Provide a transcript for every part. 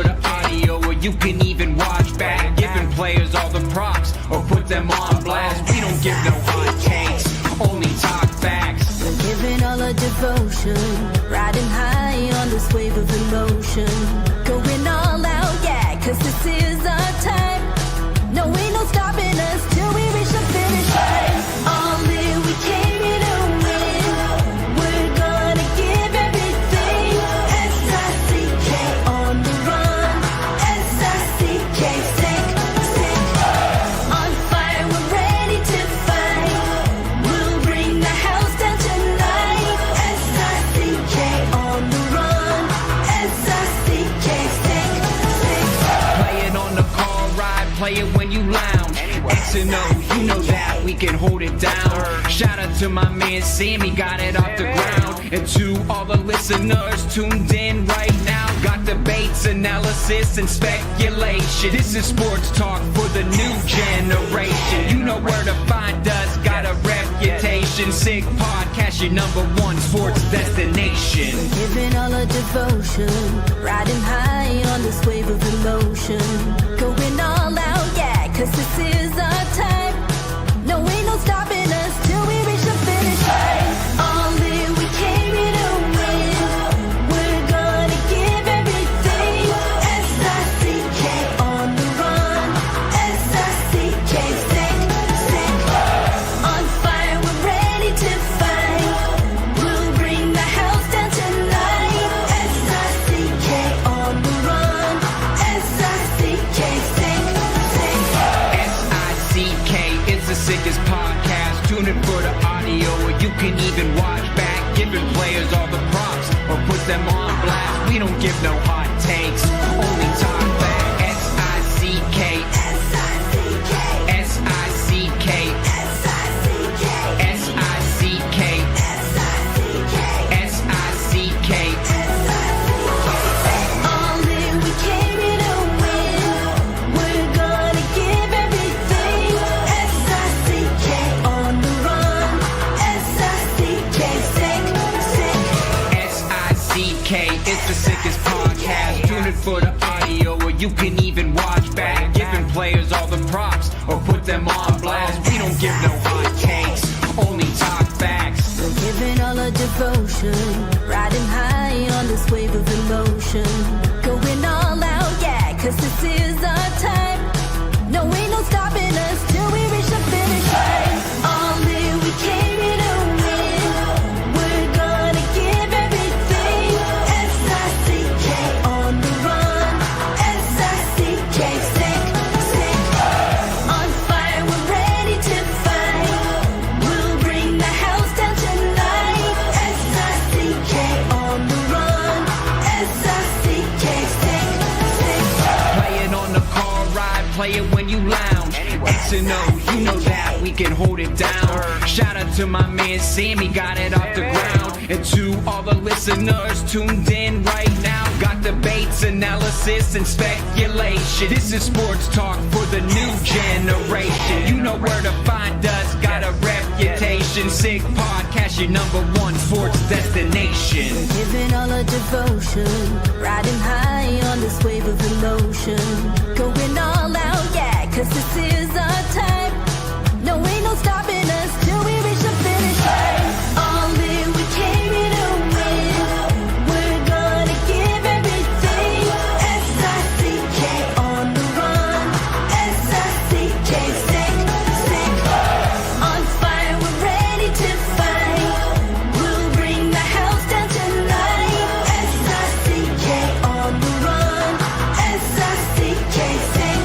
the audio, or you can even watch back. Giving players all the props, or put them on blast. We don't give no hot takes, only talk facts. We're giving all our devotion, riding high on this wave of emotion. Going all out, yeah, cause this is our time. No, ain't no stopping us till we reach the finish line. All in, we came here to win. We're gonna give everything. S-I-C-K on the run. S-I-C-K, sick. On fire, we're ready to fight. We'll bring the house down tonight. S-I-C-K on the run. S-I-C-K, sick. Play it on the car ride, play it when you lounge. X and O, you know that we can hold it down. Shout out to my man Sammy, got it off the ground. And to all the listeners tuned in right now, got debates, analysis, and speculation. This is sports talk for the new generation. You know where to find us, got a reputation. Sick podcast, your #1 sports destination. Giving all our devotion, riding high on this wave of emotion. Going all out, yeah, cause this is our time. No, ain't no stopping us till we reach the finish line. All in, we came here to win. We're gonna give everything. S-I-C-K on the run. S-I-C-K, sick. On fire, we're ready to fight. We'll bring the house down tonight. S-I-C-K on the run. S-I-C-K, sick. S-I-C-K is the sickest podcast. Tune in for the audio, or you can even watch back. Giving players all the props, or put them on blast. We don't give no hot takes, only talk back. S-I-C-K, S-I-C-K, S-I-C-K, S-I-C-K, S-I-C-K, S-I-C-K, S-I-C-K. All in, we came here to win. We're gonna give everything. S-I-C-K on the run. S-I-C-K, sick. S-I-C-K, it's the sickest podcast. Tune in for the audio, or you can even watch back. Giving players all the props, or put them on blast. We don't give no hot takes, only talk facts. We're giving all our devotion, riding high on this wave of emotion. Going all out, yeah, cause this is our time. No, ain't no stopping us till we reach the finish line. All in, we came here to win. We're gonna give everything. S-I-C-K on the run. S-I-C-K, sick. On fire, we're ready to fight. We'll bring the house down tonight. S-I-C-K on the run. S-I-C-K, sick. Play it on the car ride, play it when you lounge. X and O, you know that we can hold it down. Shout out to my man Sammy, got it off the ground. And to all the listeners tuned in right now, got debates, analysis, and speculation. This is sports talk for the new generation. You know where to find us, got a reputation. Sick podcast, your #1 sports destination. Giving all our devotion, riding high on this wave of emotion. Going all out, yeah, cause this is our time. No, ain't no stopping us till we reach the finish line. All in, we came here to win. We're gonna give everything. S-I-C-K on the run. S-I-C-K, sick. On fire, we're ready to fight. We'll bring the house down tonight. S-I-C-K on the run. S-I-C-K, sick.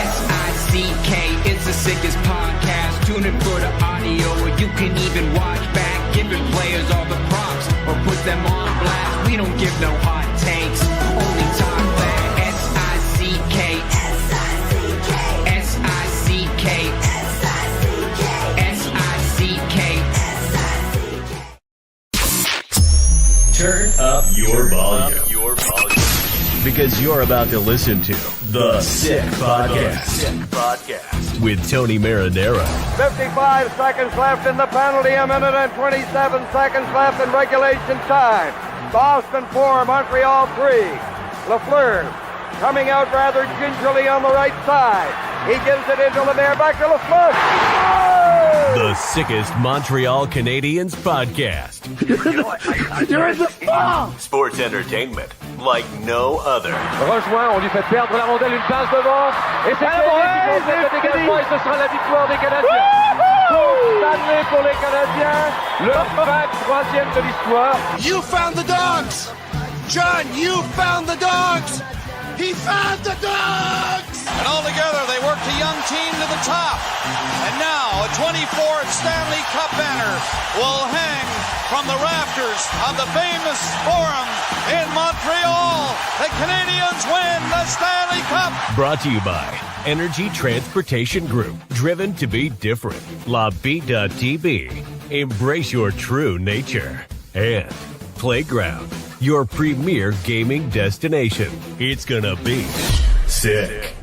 S-I-C-K is the sickest podcast. Tune in for the audio, or you can even watch back. Giving players all the props, or put them on blast. We don't give no hot takes, only talk back. S-I-C-K, S-I-C-K, S-I-C-K, S-I-C-K, S-I-C-K. Turn up your volume. Because you're about to listen to The Sick Podcast. With Tony Marinaro. 55 seconds left in the penalty, a minute and 27 seconds left in regulation time. Boston 4, Montreal 3. Lafleur coming out rather gingerly on the right side. He gives it into Lemaire, back to Lafleur. Oh! The sickest Montreal Canadiens podcast. You're in the ball! Sports entertainment like no other. Rejoint, on lui fait perdre la rondelle, une passe devant. Et c'est le dégagement et ce sera la victoire des Canadiens. Coupe Stanley pour les Canadiens. Le 23e de l'histoire. You found the dogs! John, you found the dogs! He found the dogs! And all together, they worked a young team to the top. And now, a 24th Stanley Cup banner will hang from the rafters of the famous Forum in Montreal. The Canadiens win the Stanley Cup. Brought to you by Energy Transportation Group. Driven to be different. La Vida Tibi. Embrace your true nature. And Playground, your premier gaming destination. It's gonna be sick.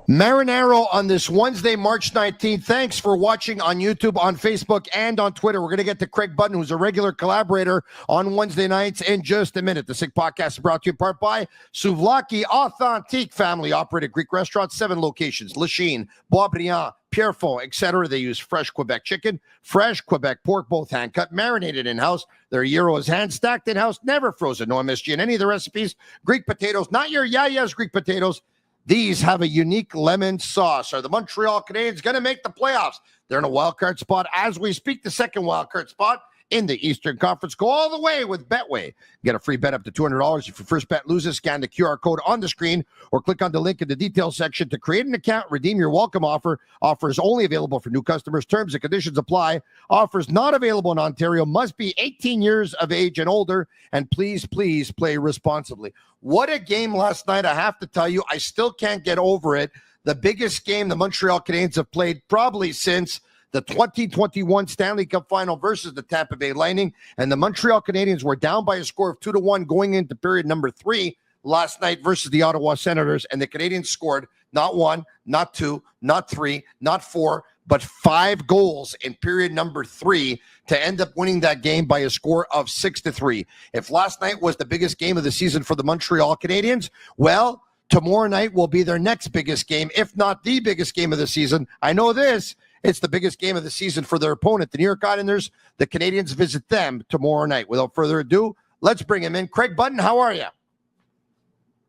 Marinaro on this Wednesday, March 19th. Thanks for watching on YouTube, on Facebook, and on Twitter. We're going to get to Craig Button, who's a regular collaborator on Wednesday nights, in just a minute. The Sick Podcast is brought to you in part by Souvlaki Authentique family-operated Greek restaurants, 7 locations, Lachine, Boisbriand, Pierrefonds, etc. They use fresh Quebec chicken, fresh Quebec pork, both hand-cut, marinated in-house. Their gyro is hand-stacked in-house, never frozen, no MSG in any of the recipes. Greek potatoes, not your Yaya's Greek potatoes. These have a unique lemon sauce. Are the Montreal Canadiens going to make the playoffs? They're in a wild card spot as we speak, the second wild card spot in the Eastern Conference. Go all the way with Betway. Get a free bet up to $200 if your first bet loses. Scan the QR code on the screen or click on the link in the details section to create an account. Redeem your welcome offer. Offer is only available for new customers. Terms and conditions apply. Offers not available in Ontario. Must be 18 years of age and older. And please play responsibly. What a game last night. I have to tell you, I still can't get over it. The biggest game the Montreal Canadiens have played probably since the 2021 Stanley Cup Final versus the Tampa Bay Lightning, and the Montreal Canadiens were down by a score of 2-1 going into period number 3 last night versus the Ottawa Senators, and the Canadiens scored not 1, not 2, not 3, not 4, but 5 goals in period number 3 to end up winning that game by a score of 6-3. If last night was the biggest game of the season for the Montreal Canadiens, well, tomorrow night will be their next biggest game, if not the biggest game of the season. I know this. It's the biggest game of the season for their opponent, the New York Islanders. The Canadiens visit them tomorrow night. Without further ado, let's bring him in. Craig Button, how are you?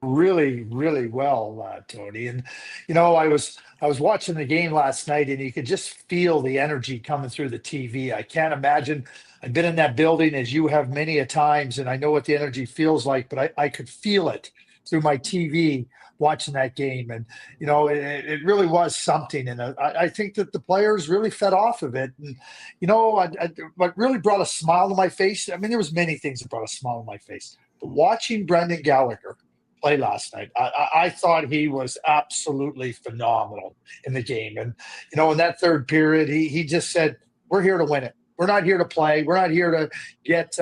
Really, really well, Tony. And I was watching the game last night, and you could just feel the energy coming through the TV. I can't imagine. I've been in that building, as you have, many a times, and I know what the energy feels like. But I could feel it through my TV watching that game, and it really was something. And I think that the players really fed off of it. And what really brought a smile to my face. I mean, there was many things that brought a smile to my face. But watching Brendan Gallagher play last night, I thought he was absolutely phenomenal in the game. And in that third period, he just said, "We're here to win it. We're not here to play. We're not here to get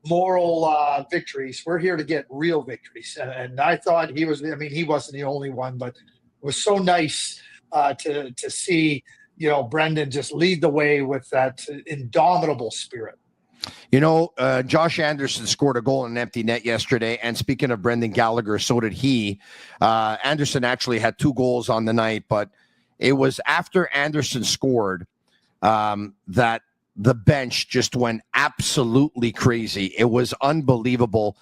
moral victories. We're here to get real victories." And I thought he was. I mean, he wasn't the only one, but it was so nice to see Brendan just lead the way with that indomitable spirit. Josh Anderson scored a goal in an empty net yesterday. And speaking of Brendan Gallagher, so did he. Anderson actually had 2 goals on the night, but it was after Anderson scored that the bench just went absolutely crazy. It was unbelievable.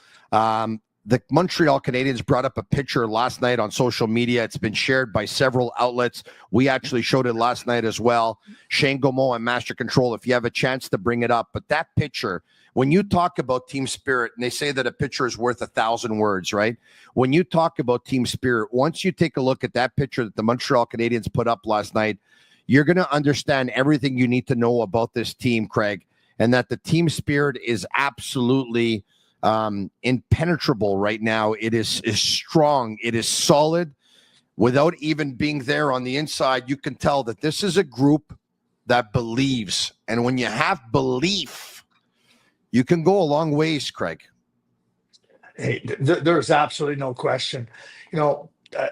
The Montreal Canadiens brought up a picture last night on social media. It's been shared by several outlets. We actually showed it last night as well. Shane Gaumont and Master Control, if you have a chance to bring it up. But that picture, when you talk about team spirit, and they say that a picture is worth 1,000 words, right? When you talk about team spirit, once you take a look at that picture that the Montreal Canadiens put up last night, you're going to understand everything you need to know about this team, Craig, and that the team spirit is absolutely impenetrable right now. It is strong. It is solid. Without even being there on the inside, you can tell that this is a group that believes. And when you have belief, you can go a long ways, Craig. Hey, there's absolutely no question.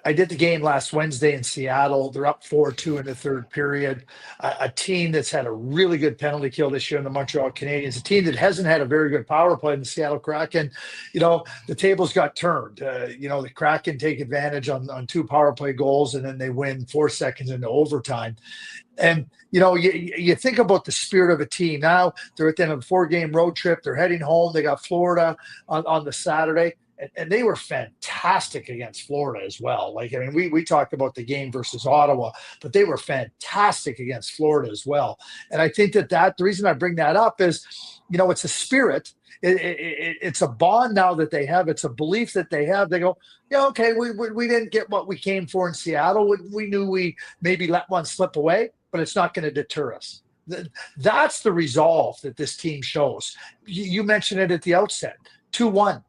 I did the game last Wednesday in Seattle. They're up 4-2 in the third period. A team that's had a really good penalty kill this year in the Montreal Canadiens, a team that hasn't had a very good power play in the Seattle Kraken. The tables got turned. The Kraken take advantage on 2 power play goals, and then they win 4 seconds into overtime. And, you think about the spirit of a team. Now they're at the end of a 4-game road trip. They're heading home. They got Florida on the Saturday. And they were fantastic against Florida as well. We talked about the game versus Ottawa, but they were fantastic against Florida as well. And I think that the reason I bring that up is, it's a spirit. It's a bond now that they have. It's a belief that they have. They go, yeah, okay, we didn't get what we came for in Seattle. We knew we maybe let one slip away, but it's not going to deter us. That's the resolve that this team shows. You mentioned it at the outset, 2-1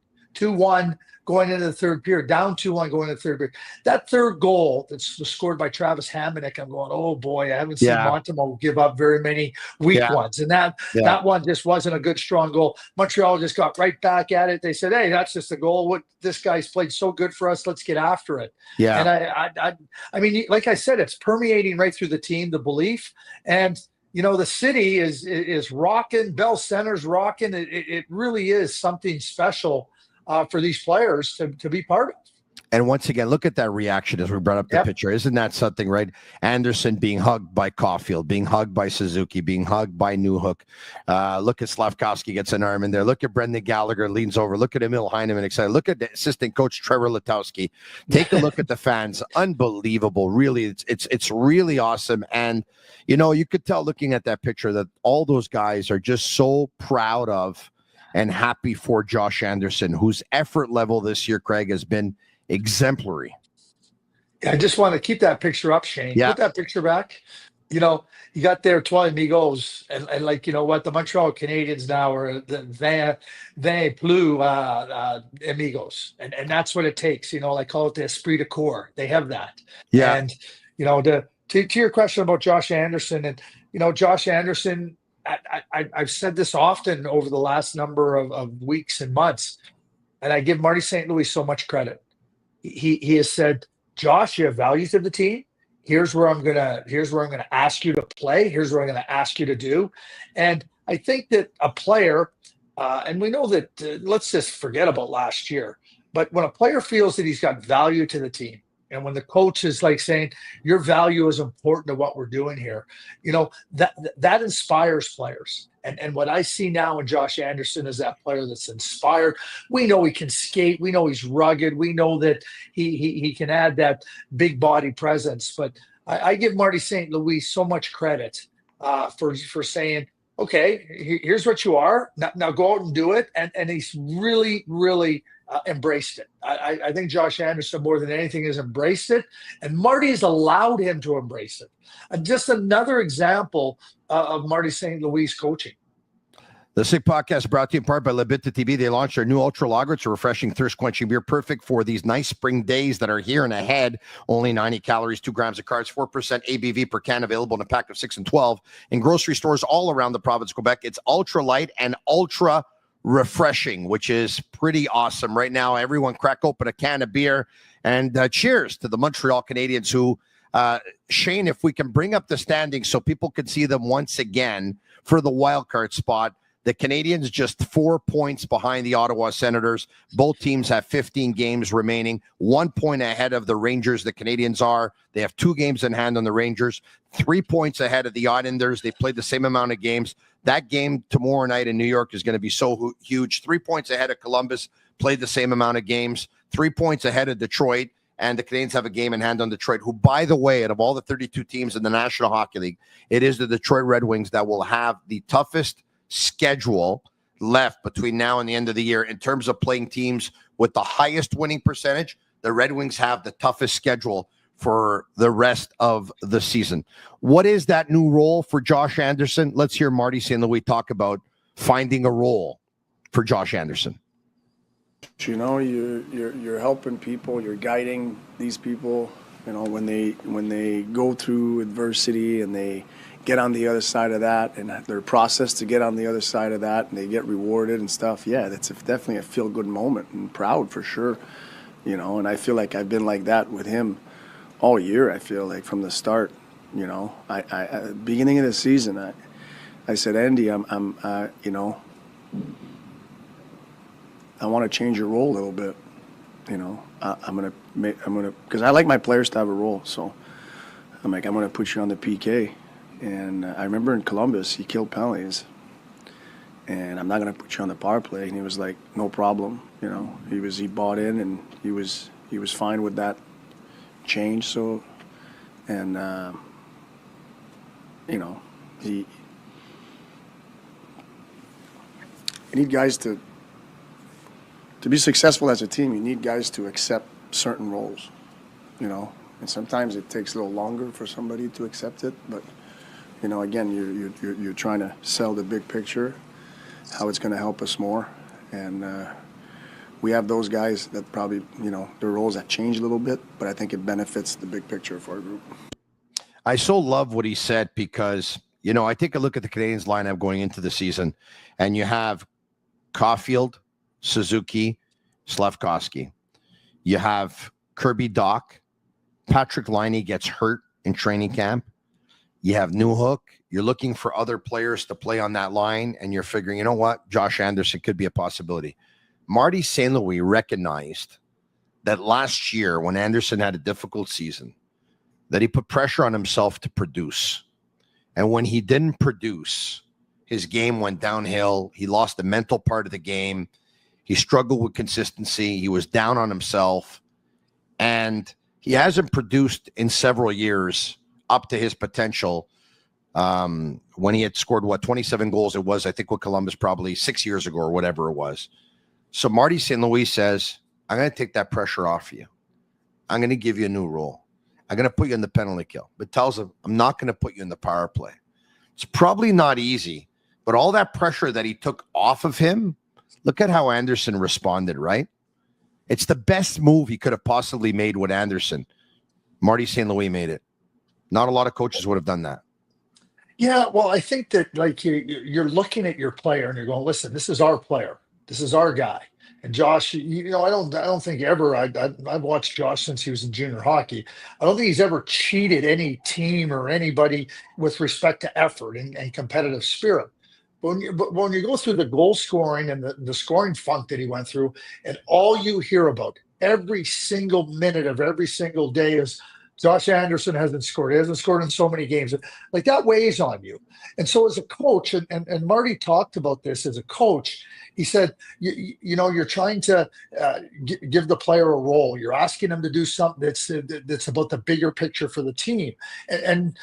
going into the third period, down 2-1 going into the third period. That third goal that's scored by Travis Hamonic, I'm going, oh boy, I haven't seen Montreal give up very many weak ones. And that one just wasn't a good, strong goal. Montreal just got right back at it. They said, hey, that's just a goal. This guy's played so good for us. Let's get after it. Yeah. And I mean, like I said, it's permeating right through the team, the belief. And the city is rocking. Bell Center's rocking. It really is something special for these players to be part of. And once again, look at that reaction as we brought up the picture. Isn't that something, right? Anderson being hugged by Caufield, being hugged by Suzuki, being hugged by Newhook. Look at Slavkovsky gets an arm in there. Look at Brendan Gallagher leans over. Look at Emil Heineman excited. Look at the assistant coach Trevor Letowski. Take a look at the fans. Unbelievable. Really, it's really awesome. And you could tell looking at that picture that all those guys are just so proud of and happy for Josh Anderson, whose effort level this year, Craig, has been exemplary. I just want to keep that picture up, Shane. Yeah. Put that picture back. You got there 12 amigos, and the Montreal Canadiens now are the vingt plus amigos, and that's what it takes. I call it the esprit de corps. They have that. Yeah. And to your question about Josh Anderson, and Josh Anderson. I've said this often over the last number of weeks and months, and I give Marty St. Louis so much credit. He has said, Josh, you have value to the team. Here's where I'm gonna ask you to play. Here's what I'm gonna ask you to do. And I think that a player, and we know that let's just forget about last year. But when a player feels that he's got value to the team, and when the coach is saying your value is important to what we're doing here, that inspires players. And what I see now in Josh Anderson is that player that's inspired. We know he can skate. We know he's rugged. We know that he can add that big body presence. But I give Marty St. Louis so much credit for saying, okay, here's what you are. Now go out and do it. And he's really, really embraced it. I think Josh Anderson, more than anything, has embraced it, and Marty has allowed him to embrace it. And just another example of Marty St. Louis coaching. The Sick Podcast brought to you in part by Bittt Tibi. They launched their new Ultra Lager. It's a refreshing, thirst-quenching beer, perfect for these nice spring days that are here and ahead. Only 90 calories, 2 grams of carbs, 4% ABV per can, available in a pack of 6 and 12 in grocery stores all around the province of Quebec. It's ultra light and ultra refreshing, which is pretty awesome. Right now, everyone crack open a can of beer and cheers to the Montreal Canadiens who, Shane, if we can bring up the standings so people can see them once again for the wild card spot. The Canadiens just 4 points behind the Ottawa Senators. Both teams have 15 games remaining, 1 point ahead of the Rangers. The Canadiens are. They have 2 games in hand on the Rangers, 3 points ahead of the Islanders. They played the same amount of games. That game tomorrow night in New York is going to be so huge. 3 points ahead of Columbus, played the same amount of games. 3 points ahead of Detroit. And the Canadiens have a game in hand on Detroit, who, by the way, out of all the 32 teams in the National Hockey League, it is the Detroit Red Wings that will have the toughest schedule left between now and the end of the year in terms of playing teams with the highest winning percentage. The Red Wings have the toughest schedule for the rest of the season. What is that new role for Josh Anderson? Let's hear Marty St. Louis talk about finding a role for Josh Anderson. You're helping people, you're guiding these people, when they go through adversity and they get on the other side of that, and their process to get on the other side of that, and they get rewarded and stuff. Yeah, that's definitely a feel-good moment, and proud for sure. you know, and I feel like I've been like that with him all year. I feel like from the start, you know, I beginning of the season, I said, Andy, you know, I want to change your role a little bit. You know, I'm gonna, because I like my players to have a role. So I'm like, I'm gonna put you on the PK. And I remember in Columbus, he killed penalties. And I'm not gonna put you on the power play. And he was like, no problem. You know, he bought in, and he was fine with that change. So, and you know, you need guys to be successful as a team. You need guys to accept certain roles, you know. And sometimes it takes a little longer for somebody to accept it. But you know, again, you're trying to sell the big picture, how it's going to help us more, and we have those guys that probably, you know, their roles that change a little bit, but I think it benefits the big picture for our group. I so love what he said because, you know, I take a look at the Canadiens lineup going into the season, and you have Caufield, Suzuki, Slafkovsky. You have Kirby Dach. Patrick Laine gets hurt in training camp. You have Newhook. You're looking for other players to play on that line, and you're figuring, you know what, Josh Anderson could be a possibility. Marty St. Louis recognized that last year when Anderson had a difficult season, that he put pressure on himself to produce. And when he didn't produce, his game went downhill. He lost the mental part of the game. He struggled with consistency. He was down on himself. And he hasn't produced in several years up to his potential. When he had scored, 27 goals it was, I think, with Columbus probably 6 years ago or whatever it was. So Marty St. Louis says, I'm going to take that pressure off you. I'm going to give you a new role. I'm going to put you in the penalty kill. But tells him, I'm not going to put you in the power play. It's probably not easy, but all that pressure that he took off of him, look at how Anderson responded, right? It's the best move he could have possibly made with Anderson. Marty St. Louis made it. Not a lot of coaches would have done that. Yeah, well, I think that like you're looking at your player and you're going, listen, this is our player. This is our guy. And Josh, you know, I don't think ever. I've watched Josh since he was in junior hockey. I don't think he's ever cheated any team or anybody with respect to effort and competitive spirit. But when you go through the goal scoring and the scoring funk that he went through, and all you hear about every single minute of every single day is Josh Anderson hasn't scored. He hasn't scored in so many games. Like that weighs on you. And so as a coach, and Marty talked about this as a coach, he said, you know, you're trying to give the player a role. You're asking him to do something that's about the bigger picture for the team. And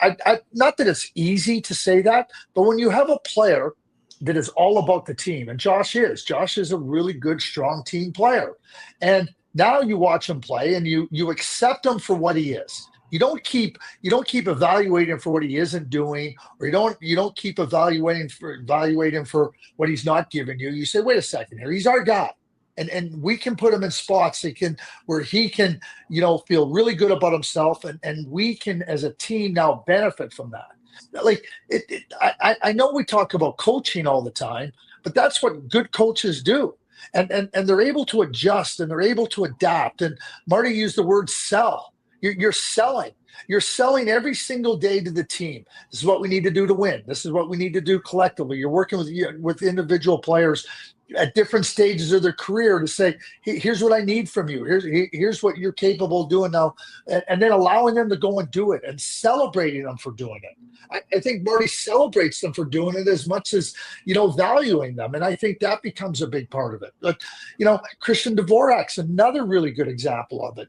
I not that it's easy to say that, but when you have a player that is all about the team, and Josh is a really good, strong team player. And now you watch him play and you accept him for what he is. You don't keep evaluating him for what he isn't doing, or you don't keep evaluating for what he's not giving you. You say, wait a second here, he's our guy. And we can put him in spots where he can, you know, feel really good about himself, and we can as a team now benefit from that. Like I know we talk about coaching all the time, but that's what good coaches do. And they're able to adjust and they're able to adapt. And Marty used the word sell. You're selling. You're selling every single day to the team. This is what we need to do to win. This is what we need to do collectively. You're working with individual players at different stages of their career to say, here's what I need from you. Here's what you're capable of doing now. And then allowing them to go and do it and celebrating them for doing it. I think Marty celebrates them for doing it as much as, you know, valuing them. And I think that becomes a big part of it. But, you know, Christian Dvorak's another really good example of it.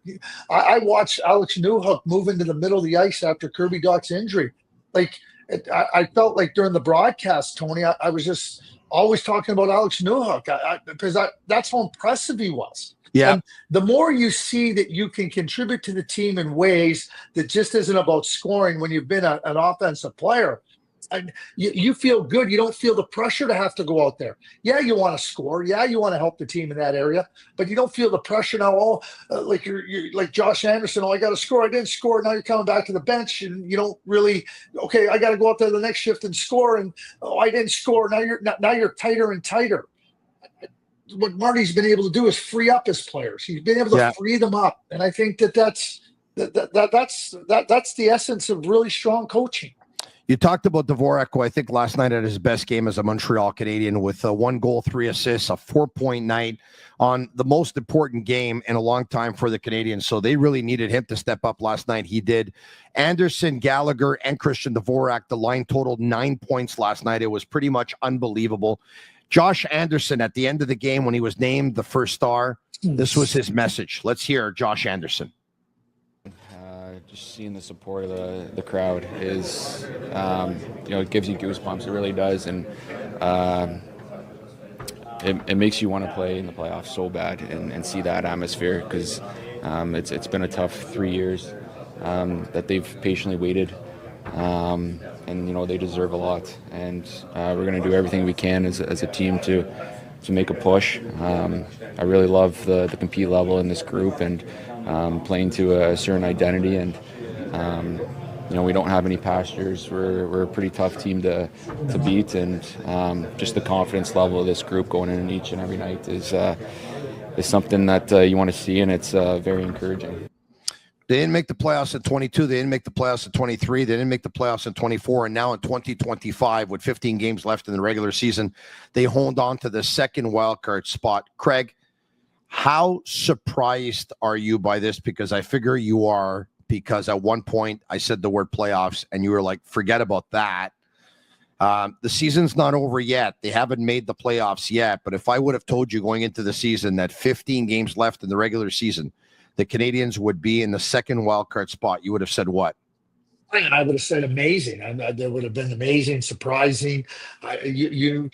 I watched Alex Newhook move into the middle of the ice after Kirby Dach's injury. Like, I felt like during the broadcast, Tony, I was just always talking about Alex Newhook because that's how impressive he was. Yeah. And the more you see that you can contribute to the team in ways that just isn't about scoring when you've been an offensive player, and you feel good. You don't feel the pressure to have to go out there. Yeah, you want to score. Yeah, you want to help the team in that area, but you don't feel the pressure now. Like you're like Josh Anderson. I got to score. I didn't score. Now you're coming back to the bench, and you don't really. Okay, I got to go out there the next shift and score. And I didn't score. Now you're tighter and tighter. what Marty's been able to do is free up his players. He's been able to free them up, and I think that's the essence of really strong coaching. You talked about Dvorak, who I think last night had his best game as a Montreal Canadian with 1 goal, 3 assists, a 4-point night on the most important game in a long time for the Canadiens. So they really needed him to step up last night. He did. Anderson, Gallagher, and Christian Dvorak, the line totaled 9 points last night. It was pretty much unbelievable. Josh Anderson, at the end of the game, when he was named the first star, this was his message. Let's hear Josh Anderson. Just seeing the support of the crowd is, it gives you goosebumps. It really does, and it makes you want to play in the playoffs so bad and see that atmosphere, because it's been a tough 3 years that they've patiently waited, and they deserve a lot, and we're going to do everything we can as a team to make a push. I really love the compete level in this group, and playing to a certain identity, and we don't have any pastures. We're a pretty tough team to beat, and just the confidence level of this group going in each and every night is something that you want to see, and it's very encouraging. They didn't make the playoffs at 22. They didn't make the playoffs at 23. They didn't make the playoffs at 24. And now in 2025, with 15 games left in the regular season, they honed on to the second wildcard spot. Craig, how surprised are you by this? Because I figure you are, because at one point I said the word playoffs and you were like, forget about that. The season's not over yet. They haven't made the playoffs yet. But if I would have told you going into the season that 15 games left in the regular season, the Canadiens would be in the second wildcard spot, you would have said what? I would have said amazing. That would have been amazing, surprising. I've been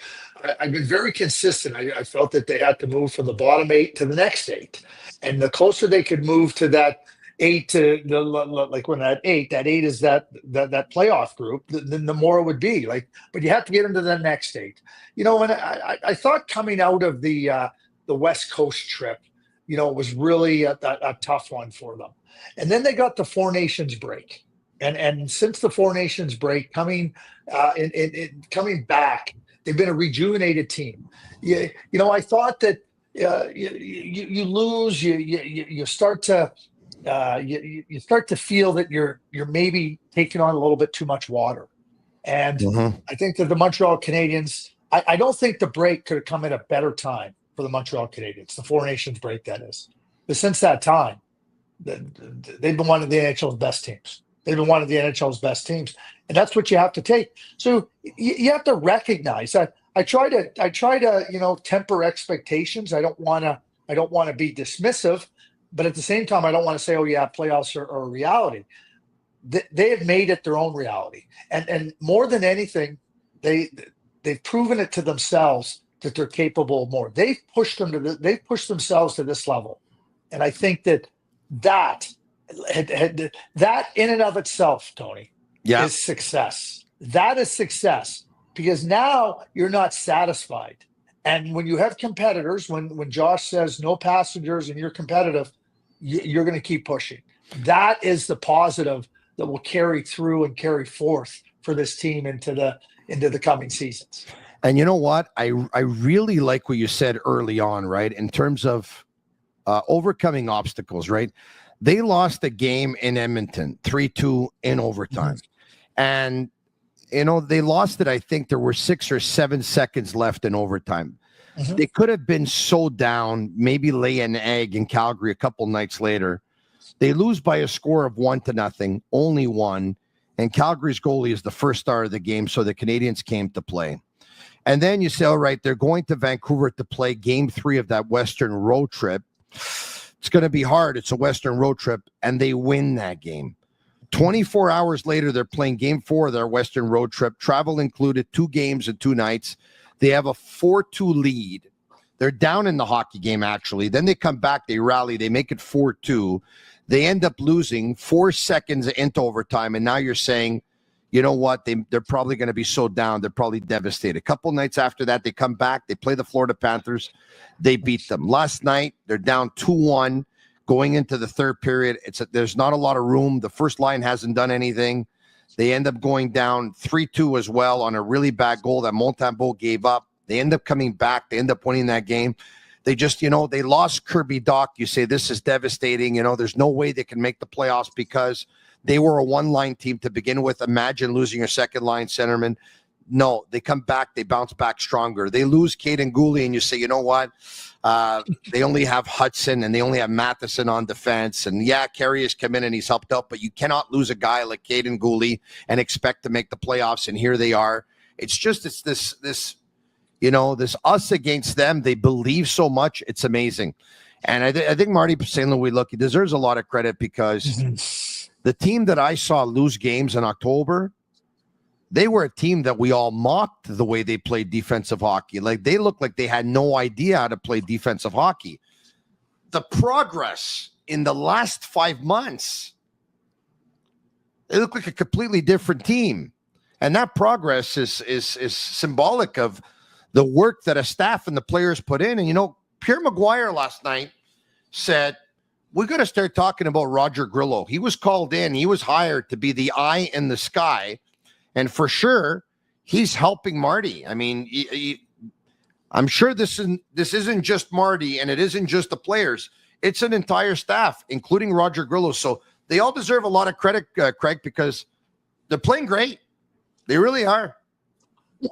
very consistent. I felt that they had to move from the bottom 8 to the next 8, and the closer they could move to that 8 to when that 8 is that playoff group, then the more it would be like. But you have to get into the next 8. And I thought coming out of the West Coast trip, it was really a tough one for them. And then they got the Four Nations break. And since the Four Nations break, coming back, they've been a rejuvenated team. I thought that you lose, you start to feel that you're maybe taking on a little bit too much water. And I think that the Montreal Canadiens, I don't think the break could have come at a better time for the Montreal Canadiens, the Four Nations break, that is. But since that time, they've been one of the NHL's best teams. They've been one of the NHL's best teams, and that's what you have to take. So you have to recognize that. I try to temper expectations. I don't want to be dismissive, but at the same time, I don't want to say, oh yeah, playoffs are a reality. They have made it their own reality, and more than anything, they've proven it to themselves that they're capable of more. They've pushed themselves to this level, and I think that in and of itself, Tony, is success. That is success, because now you're not satisfied. And when you have competitors, when Josh says no passengers and you're competitive, you're going to keep pushing. That is the positive that will carry through and carry forth for this team into the coming seasons. And you know what? I really like what you said early on, right? In terms of overcoming obstacles, right? They lost a game in Edmonton, 3-2 in overtime. And, they lost it. I think there were 6 or 7 seconds left in overtime. They could have been so down, maybe lay an egg in Calgary a couple nights later. They lose by a score of 1-0, only one. And Calgary's goalie is the first star of the game, so the Canadiens came to play. And then you say, all right, they're going to Vancouver to play game 3 of that Western road trip. It's going to be hard. It's a Western road trip, and they win that game. 24 hours later, they're playing game 4 of their Western road trip, travel included, 2 games and 2 nights. They have a 4-2 lead. They're down in the hockey game, actually. Then they come back, they rally, they make it 4-2. They end up losing 4 seconds into overtime, and now you're saying, you know what? They're probably going to be so down. They're probably devastated. A couple nights after that, they come back. They play the Florida Panthers. They beat them. Last night, they're down 2-1 going into the third period. There's not a lot of room. The first line hasn't done anything. They end up going down 3-2 as well on a really bad goal that Montembeault gave up. They end up coming back. They end up winning that game. They just, they lost Kirby Doc. You say this is devastating. There's no way they can make the playoffs because they were a one-line team to begin with. Imagine losing your second-line centerman. No, they come back. They bounce back stronger. They lose Caden Gooley, and you say, you know what? They only have Hutson, and they only have Matheson on defense. And, yeah, Carey has come in, and he's helped out. But you cannot lose a guy like Caden Gooley and expect to make the playoffs, and here they are. It's this us against them. They believe so much. It's amazing. And I think Marty St. Louis, look, he deserves a lot of credit because the team that I saw lose games in October, they were a team that we all mocked the way they played defensive hockey. Like, they looked like they had no idea how to play defensive hockey. The progress in the last 5 months, they look like a completely different team. And that progress is symbolic of the work that a staff and the players put in. And, Pierre Maguire last night said, we got to start talking about Roger Grillo. He was called in. He was hired to be the eye in the sky. And for sure, he's helping Marty. I mean, I'm sure this isn't just Marty, and it isn't just the players. It's an entire staff, including Roger Grillo. So they all deserve a lot of credit, Craig, because they're playing great. They really are.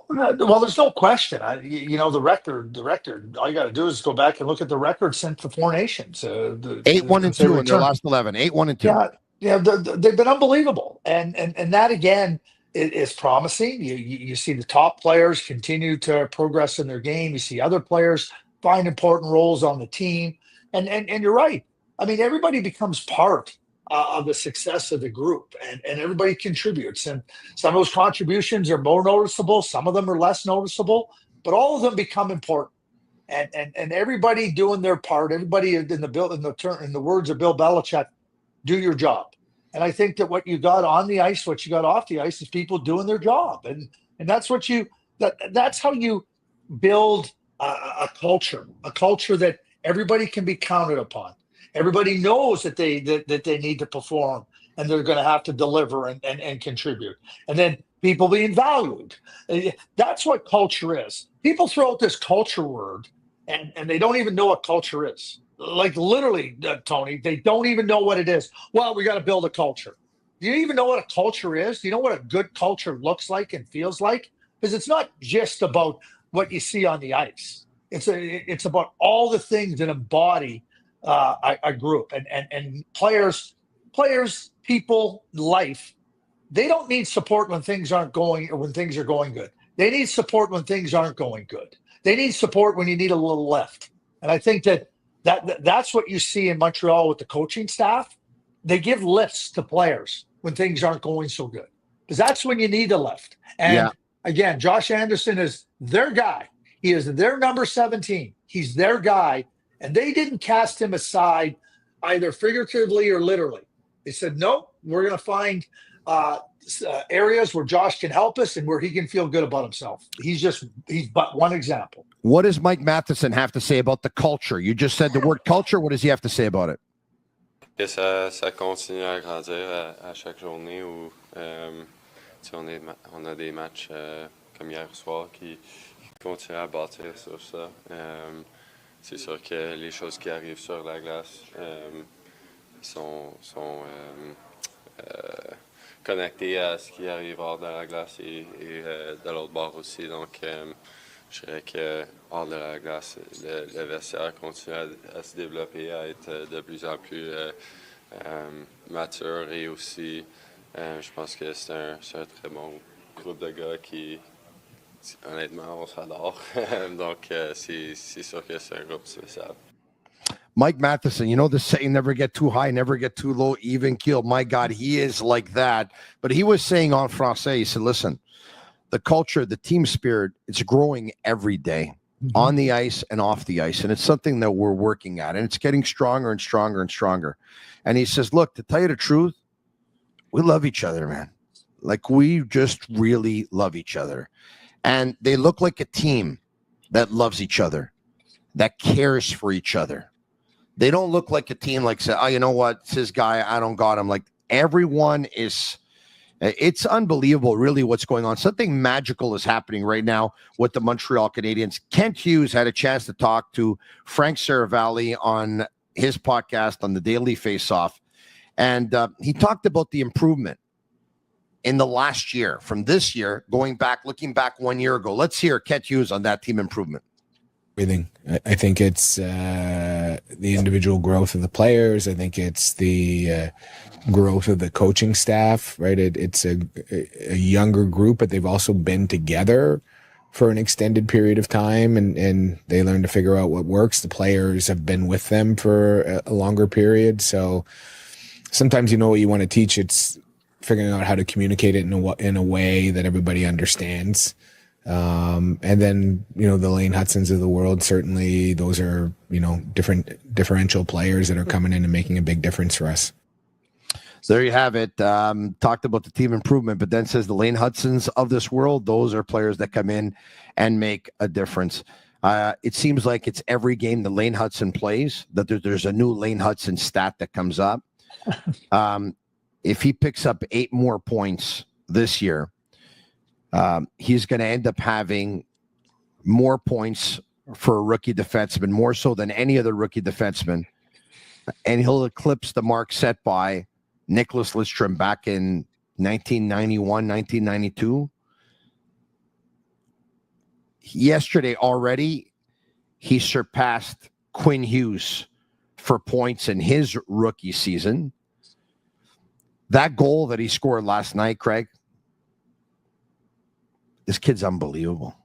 Well, there's no question. The record. All you got to do is go back and look at the record since the Four Nations. 8-1-2 in their last 11. 8-1-2. Yeah, they've been unbelievable, and that again is promising. You see the top players continue to progress in their game. You see other players find important roles on the team, and you're right. I mean, everybody becomes part of the success of the group, and everybody contributes. And some of those contributions are more noticeable, some of them are less noticeable, but all of them become important. And everybody doing their part, everybody in the words of Bill Belichick, do your job. And I think that what you got on the ice, what you got off the ice, is people doing their job, and that's what that's how you build a culture that everybody can be counted upon. Everybody knows that they need to perform, and they're going to have to deliver and contribute. And then people being valued. That's what culture is. People throw out this culture word, and they don't even know what culture is. Like, literally, Tony, they don't even know what it is. Well, we got to build a culture. Do you even know what a culture is? Do you know what a good culture looks like and feels like? Because it's not just about what you see on the ice. It's about all the things that embody a group, and players, people, life. They don't need support when things aren't going, or when things are going good. They need support when things aren't going good. They need support when you need a little lift. And I think that's what you see in Montreal with the coaching staff. They give lifts to players when things aren't going so good, because that's when you need a lift. And again, Josh Anderson is their guy. He is their number 17. He's their guy. And they didn't cast him aside either figuratively or literally. They said, no, we're going to find areas where Josh can help us and where he can feel good about himself. He's but one example. What does Mike Matheson have to say about the culture? You just said the word culture. What does he have to say about it? Que ça continue à grandir à chaque journée où on a des matchs comme hier soir qui continuent à bâtir sur ça. C'est sûr que les choses qui arrivent sur la glace sont connectées à ce qui arrive hors de la glace et de l'autre bord aussi. Donc, je dirais que hors de la glace, le vestiaire continue à se développer, à être de plus en plus mature, et aussi, je pense que c'est un très bon groupe de gars qui, honnêtement, on s'adore. Donc, c'est sûr que c'est un groupe spécial. Mike Matheson, you know the saying, never get too high, never get too low, even keel. My God, he is like that. But he was saying en français, he said, listen, the culture, the team spirit, it's growing every day on the ice and off the ice. And it's something that we're working at. And it's getting stronger and stronger and stronger. And he says, look, to tell you the truth, we love each other, man. Like, we just really love each other. And they look like a team that loves each other, that cares for each other. They don't look like a team like, say, oh, you know what, it's his guy, I don't got him. Like, everyone is, It's unbelievable, really, what's going on. Something magical is happening right now with the Montreal Canadiens. Kent Hughes had a chance to talk to Frank Saravalli on his podcast on the Daily Face-Off, and he talked about the improvement in the last year, from this year, looking back 1 year ago. Let's hear Kent Hughes on that team improvement. Everything. I think it's the individual growth of the players. I think it's the growth of the coaching staff, right? It's a younger group, but they've also been together for an extended period of time, and they learn to figure out what works. The players have been with them for a longer period. So sometimes you know what you want to teach. It's figuring out how to communicate it in a way that everybody understands. And then, the Lane Hutsons of the world, certainly those are, different differential players that are coming in and making a big difference for us. So there you have it. Talked about the team improvement, but then says the Lane Hutsons of this world, those are players that come in and make a difference. It seems like it's every game the Lane Hutson plays that there's a new Lane Hutson stat that comes up. If he picks up 8 more points this year, he's going to end up having more points for a rookie defenseman, more so than any other rookie defenseman. And he'll eclipse the mark set by Nicholas Lidstrom back in 1991, 1992. Yesterday already, he surpassed Quinn Hughes for points in his rookie season. That goal that he scored last night, Craig, this kid's unbelievable.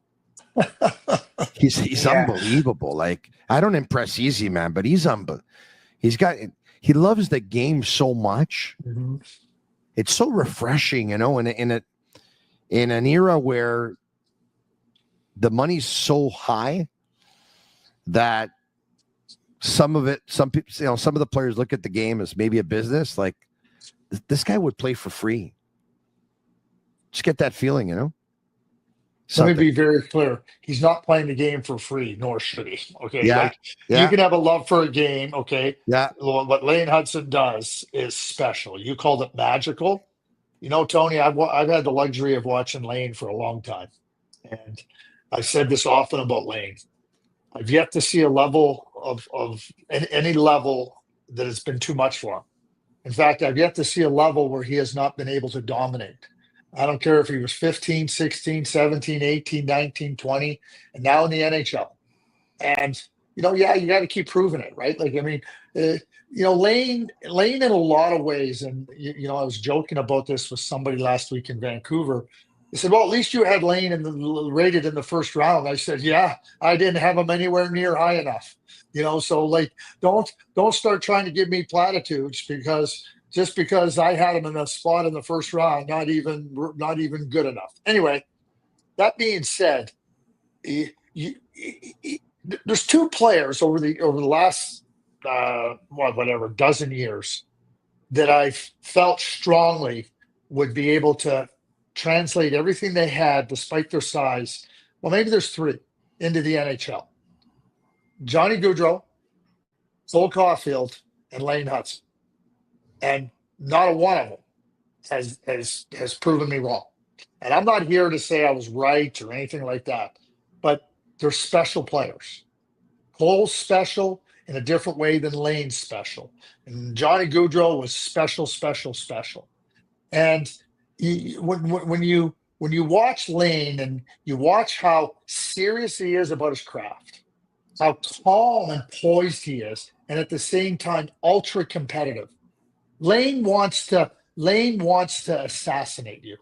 He's unbelievable. Like, I don't impress easy, man, but he loves the game so much. Mm-hmm. It's so refreshing, in an era where the money's so high that some of people, some of the players look at the game as maybe a business. Like, this guy would play for free. Just get that feeling, Let me be very clear. He's not playing the game for free, nor should he. Okay. Yeah. You can have a love for a game. Okay. Yeah. What Lane Hutson does is special. You called it magical. Tony, I've had the luxury of watching Lane for a long time. And I've said this often about Lane. I've yet to see a level of any level that has been too much for him. In fact, I've yet to see a level where he has not been able to dominate. I don't care if he was 15, 16, 17, 18, 19, 20, and now in the NHL. And, you got to keep proving it, right? Like, Lane in a lot of ways, and, I was joking about this with somebody last week in Vancouver. They said, well, at least you had Lane rated in the first round. I said, yeah, I didn't have him anywhere near high enough. So like, don't start trying to give me platitudes just because I had him in a spot in the first round, not even good enough. Anyway, that being said, there's 2 players over the last dozen years that I felt strongly would be able to translate everything they had, despite their size. Well, maybe there's 3 into the NHL. Johnny Gaudreau, Cole Caufield, and Lane Hutson. And not a one of them has proven me wrong. And I'm not here to say I was right or anything like that, but they're special players. Cole's special in a different way than Lane's special. And Johnny Gaudreau was special, special, special. And when you watch Lane and you watch how serious he is about his craft, how calm and poised he is, and at the same time ultra competitive. Lane wants to assassinate you.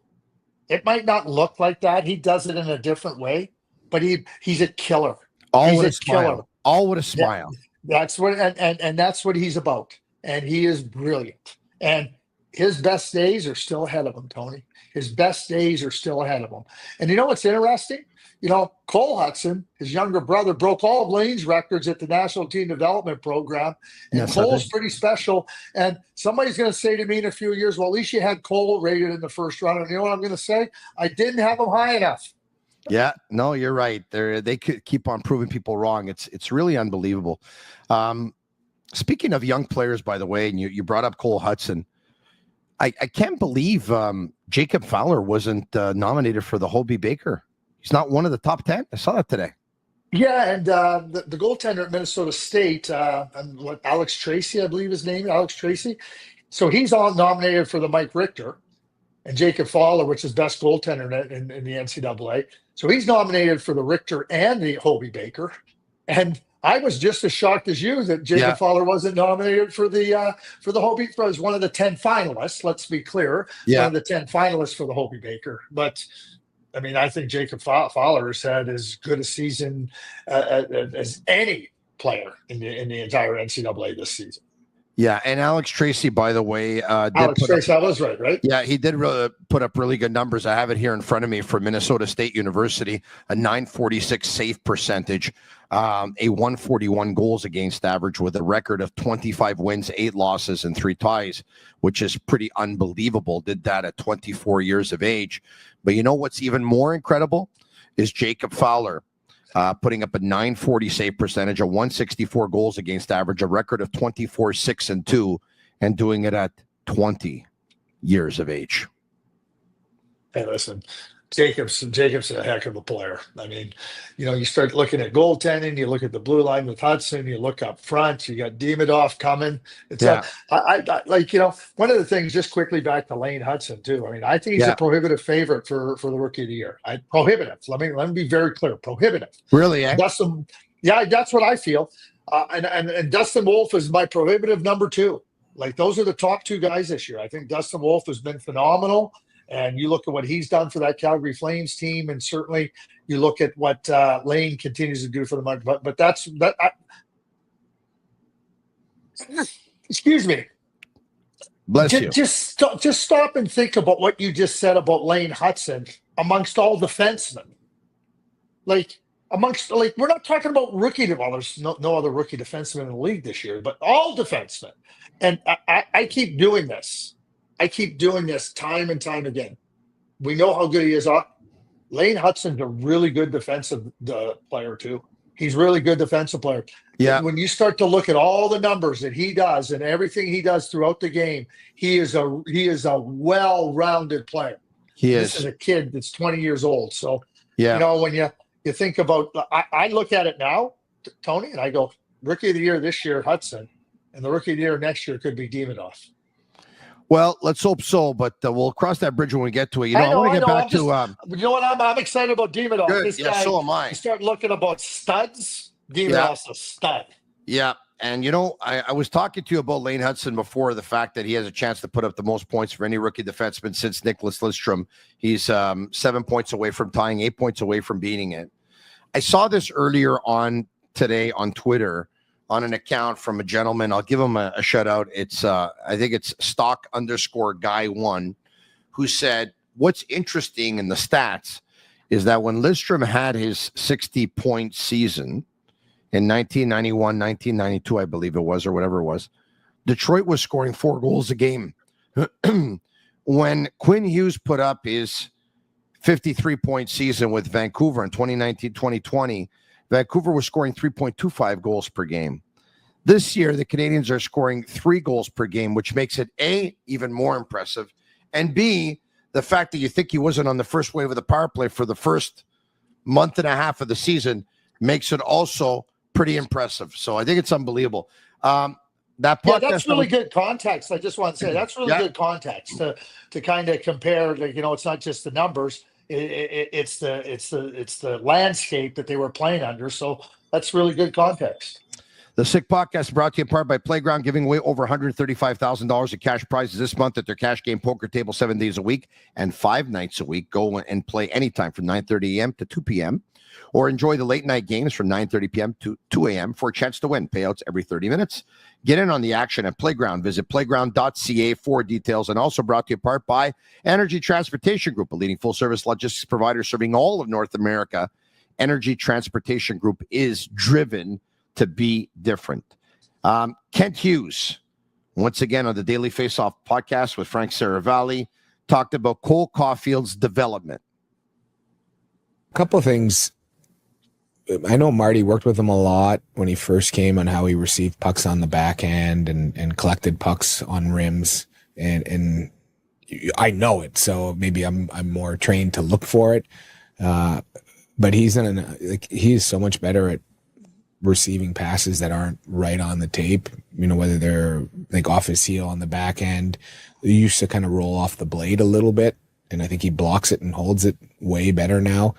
It might not look like that. He does it in a different way, but he's a killer. All with a smile. All with a smile. That's what and that's what he's about. And he is brilliant. And his best days are still ahead of him, Tony. His best days are still ahead of him. And you know what's interesting? Cole Hutson, his younger brother, broke all of Lane's records at the National Team Development Program. And yes, Cole's pretty special. And somebody's going to say to me in a few years, well, at least you had Cole rated in the first round. And you know what I'm going to say? I didn't have him high enough. Yeah, no, you're right. They could keep on proving people wrong. It's really unbelievable. Speaking of young players, by the way, and you brought up Cole Hutson, I can't believe Jacob Fowler wasn't nominated for the Hobie Baker. He's not one of the top 10. I saw that today. Yeah, and the goaltender at Minnesota State, and what Alex Tracy, I believe his name, Alex Tracy. So he's all nominated for the Mike Richter, and Jacob Fowler, which is best goaltender in the NCAA. So he's nominated for the Richter and the Hobie Baker. And I was just as shocked as you that Jacob Fowler wasn't nominated for the Hobie. As one of the 10 finalists. Let's be clear, one of the 10 finalists for the Hobie Baker, but. I mean, I think Jacob Fowler has had as good a season as any player in the entire NCAA this season. Yeah, and Alex Tracy, by the way, Alex Tracy, I was right? Yeah, he did put up really good numbers. I have it here in front of me for Minnesota State University, a 946 save percentage, a 141 goals against average with a record of 25 wins, 8 losses, and 3 ties, which is pretty unbelievable. Did that at 24 years of age. But you know what's even more incredible is Jacob Fowler putting up a 940 save percentage, a 164 goals against average, a record of 24-6-2, and doing it at 20 years of age. Hey, listen, Jacob's a heck of a player. I mean, you start looking at goaltending, you look at the blue line with Hutson, you look up front, you got Demidov coming. It's one of the things, just quickly back to Lane Hutson too. I mean, I think he's a prohibitive favorite for the Rookie of the Year. Prohibitive. Let me be very clear. Prohibitive. Really? Eh? Dustin, that's what I feel. And Dustin Wolf is my prohibitive number 2. Like, those are the top 2 guys this year. I think Dustin Wolf has been phenomenal. And you look at what he's done for that Calgary Flames team, and certainly you look at what Lane continues to do for the month. But that's that. Excuse me. Bless you. Just stop and think about what you just said about Lane Hutson amongst all defensemen. We're not talking about rookie. Well, there's no other rookie defenseman in the league this year, but all defensemen. And I keep doing this. I keep doing this time and time again. We know how good he is. Lane Hutson's a really good defensive player too. He's really good defensive player. Yeah. When you start to look at all the numbers that he does and everything he does throughout the game, he is a well-rounded player. He is. This is a kid that's 20 years old. So yeah, when you think about, I look at it now, Tony, and I go, Rookie of the Year this year, Hutson, and the Rookie of the Year next year could be Demidov. Well, let's hope so, but we'll cross that bridge when we get to it. I want to get back to. You know what? I'm excited about Demidov. Good. This Yeah, guy, so am I. You start looking about studs. Demidov's a stud. Yeah, and I was talking to you about Lane Hutson before, the fact that he has a chance to put up the most points for any rookie defenseman since Nicholas Lidstrom. He's 7 points away from tying, 8 points away from beating it. I saw this earlier on today on Twitter, on an account from a gentleman. I'll give him a shout out. It's I think it's stock_guy1, who said, what's interesting in the stats is that when Lidstrom had his 60-point season in 1991, 1992, I believe it was, or whatever it was, Detroit was scoring 4 goals a game. When Quinn Hughes put up his 53-point season with Vancouver in 2019-2020, Vancouver was scoring 3.25 goals per game. This year, the Canadiens are scoring 3 goals per game, which makes it A, even more impressive, and B, the fact that you think he wasn't on the first wave of the power play for the first month and a half of the season makes it also pretty impressive. So I think it's unbelievable. That's really good context. I just want to say that's really good context to kind of compare. It's not just the numbers. It's the landscape that they were playing under. So that's really good context. The Sick Podcast brought to you in part by Playground, giving away over $135,000 in cash prizes this month at their cash game poker table 7 days a week and 5 nights a week. Go and play anytime from 9:30 a.m. to 2 p.m. or enjoy the late night games from 9:30 p.m. to 2 a.m. for a chance to win. Payouts every 30 minutes. Get in on the action at Playground. Visit playground.ca for details. And also brought to you in part by Energy Transportation Group, a leading full-service logistics provider serving all of North America. Energy Transportation Group is driven to be different. Kent Hughes, once again on the Daily Faceoff podcast with Frank Saravalli, talked about Cole Caufield's development. A couple of things. I know Marty worked with him a lot when he first came on how he received pucks on the backhand and collected pucks on rims. And I know it, so maybe I'm more trained to look for it. But he is so much better at receiving passes that aren't right on the tape, whether they're like off his heel on the back end. He used to kind of roll off the blade a little bit, and I think he blocks it and holds it way better now.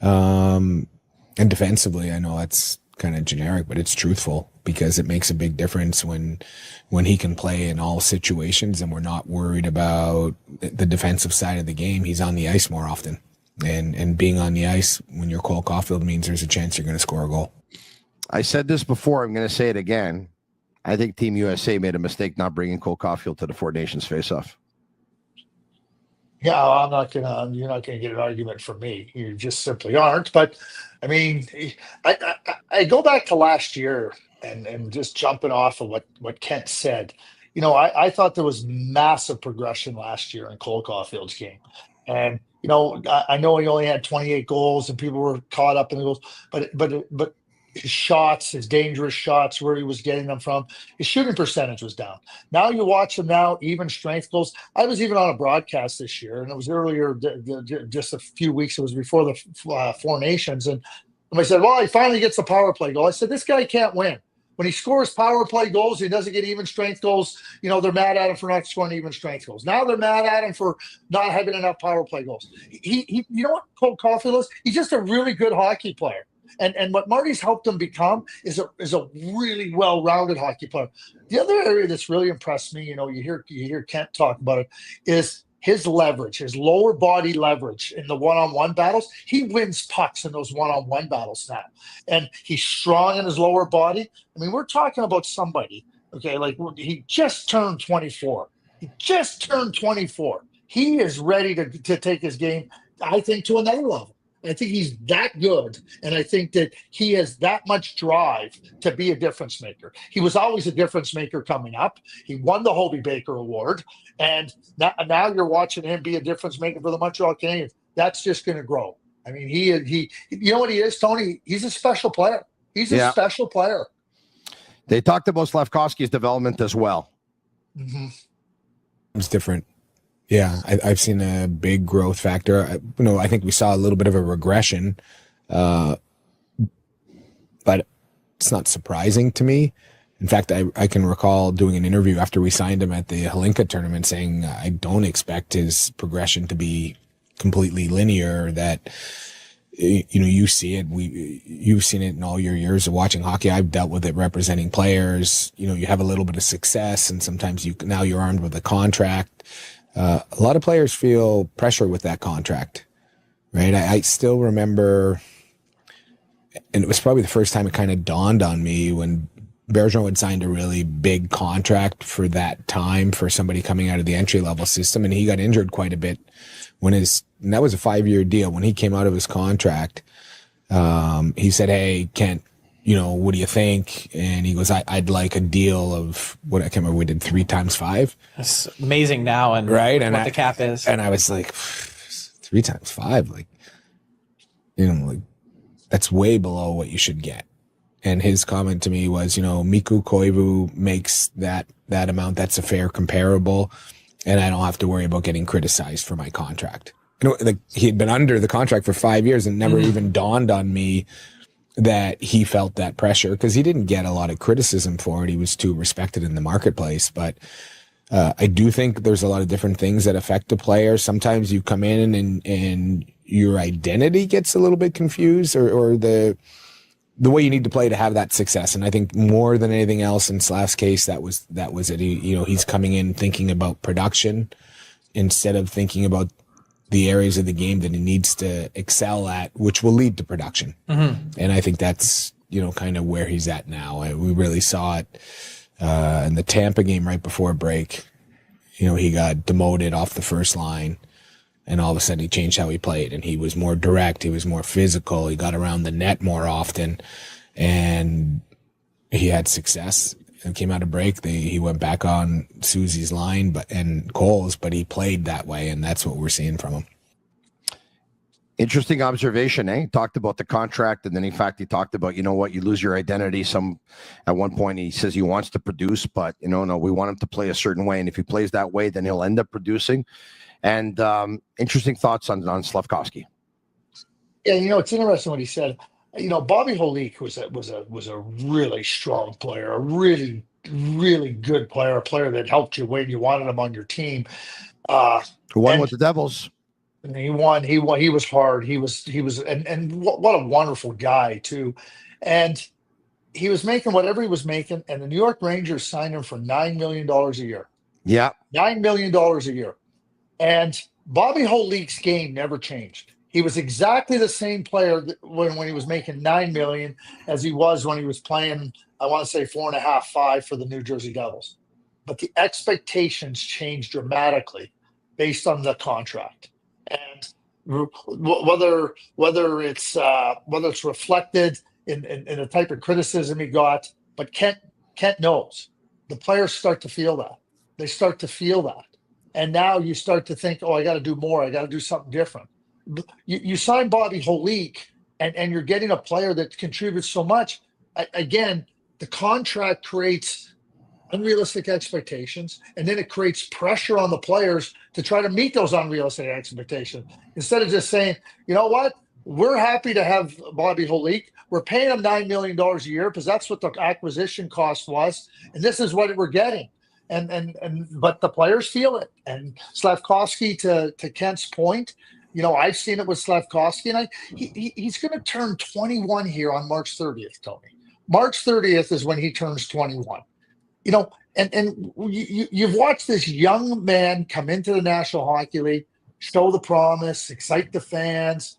And defensively, I know that's kind of generic, but it's truthful because it makes a big difference when he can play in all situations and we're not worried about the defensive side of the game. He's on the ice more often, and being on the ice when you're Cole Caufield means there's a chance you're going to score a goal. I said this before. I'm going to say it again. I think Team USA made a mistake not bringing Cole Caufield to the Four Nations face-off. Yeah, you're not gonna get an argument from me. You just simply aren't. But I mean, I go back to last year and just jumping off of what Kent said. I thought there was massive progression last year in Cole Caufield's game. And I know he only had 28 goals and people were caught up in the goals, but his shots, his dangerous shots, where he was getting them from, his shooting percentage was down. Now you watch him now, even strength goals. I was even on a broadcast this year, and it was earlier, just a few weeks. It was before the Four Nations, and I said, "Well, he finally gets a power play goal." I said, "This guy can't win. When he scores power play goals, he doesn't get even strength goals. They're mad at him for not scoring even strength goals. Now they're mad at him for not having enough power play goals." He you know what Cole Caufield is? He's just a really good hockey player. And what Marty's helped him become is a really well-rounded hockey player. The other area that's really impressed me, you hear Kent talk about it, is his leverage, his lower body leverage in the one-on-one battles. He wins pucks in those one-on-one battles now. And he's strong in his lower body. I mean, we're talking about somebody, okay, like he just turned 24. He just turned 24. He is ready to take his game, I think, to another level. I think he's that good, and I think that he has that much drive to be a difference maker. He was always a difference maker coming up. He won the Hobie Baker Award, and now you're watching him be a difference maker for the Montreal Canadiens. That's just going to grow. I mean, he you know what he is, Tony? He's a special player. He's a special player. They talked about Slavkovsky's development as well. Mm-hmm. It's different. Yeah, I've seen a big growth factor. I think we saw a little bit of a regression, but it's not surprising to me. In fact, I can recall doing an interview after we signed him at the Hlinka tournament saying I don't expect his progression to be completely linear, that you see it. You've seen it in all your years of watching hockey. I've dealt with it representing players. You have a little bit of success, and sometimes you're armed with a contract. A lot of players feel pressure with that contract, right? I still remember, and it was probably the first time it kind of dawned on me when Bergeron had signed a really big contract for that time for somebody coming out of the entry-level system, and he got injured quite a bit and that was a 5-year deal. When he came out of his contract, he said, "Hey, Kent, what do you think?" And he goes, I'd like a deal of what, I can't remember, we did 3 times 5. That's amazing now, and right, and what the cap is. And I was like, 3 times 5, that's way below what you should get. And his comment to me was, Mikko Koivu makes that amount. That's a fair comparable, and I don't have to worry about getting criticized for my contract. He had been under the contract for 5 years, and never even dawned on me that he felt that pressure, because he didn't get a lot of criticism for it. He was too respected in the marketplace. But I do think there's a lot of different things that affect a player. Sometimes you come in and your identity gets a little bit confused, or the way you need to play to have that success. And I think more than anything else in Slav's case, that was it. He's coming in thinking about production instead of thinking about the areas of the game that he needs to excel at, which will lead to production. Mm-hmm. And I think that's, kind of where he's at now. We really saw it in the Tampa game right before break. He got demoted off the first line, and all of a sudden he changed how he played, and he was more direct. He was more physical. He got around the net more often, and he had success. And came out of break, he went back on Susie's line, and Cole's, but he played that way, and that's what we're seeing from him. Interesting observation, eh? He talked about the contract, and then in fact he talked about, you know what, you lose your identity. At one point he says he wants to produce, but no, we want him to play a certain way, and if he plays that way, then he'll end up producing. And interesting thoughts on Slavkovsky. Yeah, it's interesting what he said. Bobby Holik was a really strong player, a really, really good player, a player that helped you win. You wanted him on your team. Who won with the Devils? And he won. He was hard. He was, and what a wonderful guy too. And he was making whatever he was making, and the New York Rangers signed him for $9 million a year. Yeah, $9 million a year. And Bobby Holik's game never changed. He was exactly the same player when he was making $9 million as he was when he was playing, I want to say 4.5, 5 for the New Jersey Devils. But the expectations changed dramatically based on the contract. And whether it's reflected in the type of criticism he got, but Kent knows. The players start to feel that. They start to feel that. And now you start to think, I got to do more. I got to do something different. You sign Bobby Holik, and you're getting a player that contributes so much. Again, the contract creates unrealistic expectations, and then it creates pressure on the players to try to meet those unrealistic expectations. Instead of just saying, you know what, we're happy to have Bobby Holik. We're paying him $9 million a year because that's what the acquisition cost was, and this is what we're getting. But the players feel it. And Slavkovsky, to Kent's point, I've seen it with Slavkovsky, and he's going to turn 21 here on March 30th, Tony. March 30th is when he turns 21. And you've watched this young man come into the National Hockey League, show the promise, excite the fans.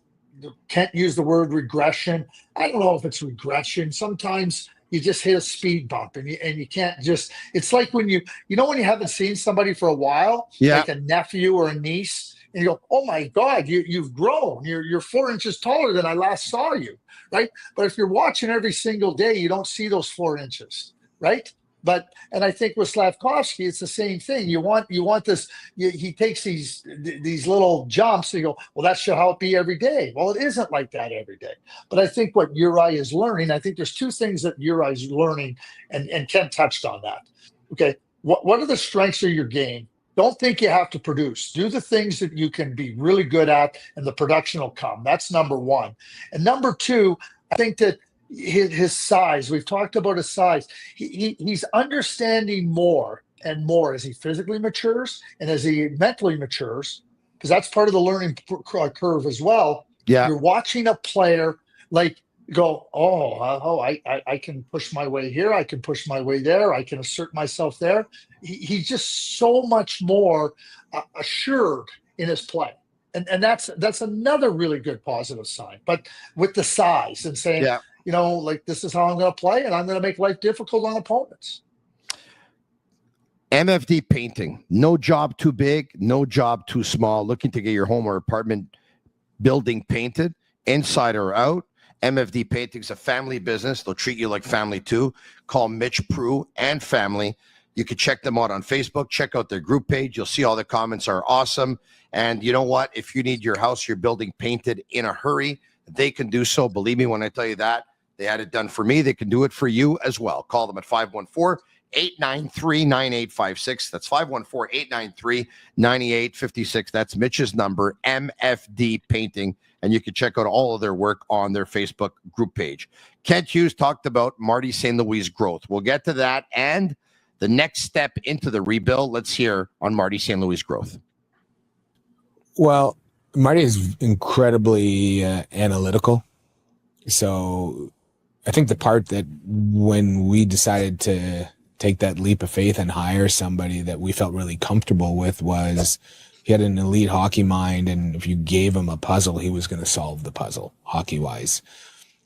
Kent used the word regression. I don't know if it's regression. Sometimes you just hit a speed bump, and you can't just. It's like when you haven't seen somebody for a while, like a nephew or a niece, and you go, "Oh my God, you've grown. You're 4 inches taller than I last saw you." Right? But if you're watching every single day, you don't see those 4 inches, right? And I think with Slavkovsky, it's the same thing. You want this. He takes these little jumps, and you go, well, that should how it be every day. Well, it isn't like that every day. But I think what Uri is learning, I think there's two things that Uri is learning, and Ken touched on that. Okay, what are the strengths of your game? Don't think you have to produce. Do the things that you can be really good at, and the production will come. That's number one. And number two, I think that his size, we've talked about his size. He's understanding more and more as he physically matures and as he mentally matures, because that's part of the learning curve as well. Yeah. You're watching a player go, I can push my way here. I can push my way there. I can assert myself there. He's just so much more assured in his play. And that's another really good positive sign. But with the size and saying, this is how I'm going to play, and I'm going to make life difficult on opponents. MFD Painting. No job too big, no job too small. Looking to get your home or apartment building painted, inside or out. MFD Painting is a family business. They'll treat you like family too. Call Mitch Prue and family. You can check them out on Facebook. Check out their group page. You'll see all the comments are awesome. And you know what? If you need your house, your building painted in a hurry, they can do so. Believe me when I tell you that. They had it done for me. They can do it for you as well. Call them at 514-893-9856. That's 514-893-9856. That's Mitch's number, MFD Painting. And you can check out all of their work on their Facebook group page. Kent Hughes talked about Marty St. Louis' growth. We'll get to that and the next step into the rebuild. Let's hear on Marty St. Louis' growth. Well, Marty is incredibly analytical. So I think the part that when we decided to take that leap of faith and hire somebody that we felt really comfortable with was he had an elite hockey mind, and if you gave him a puzzle, he was going to solve the puzzle hockey-wise.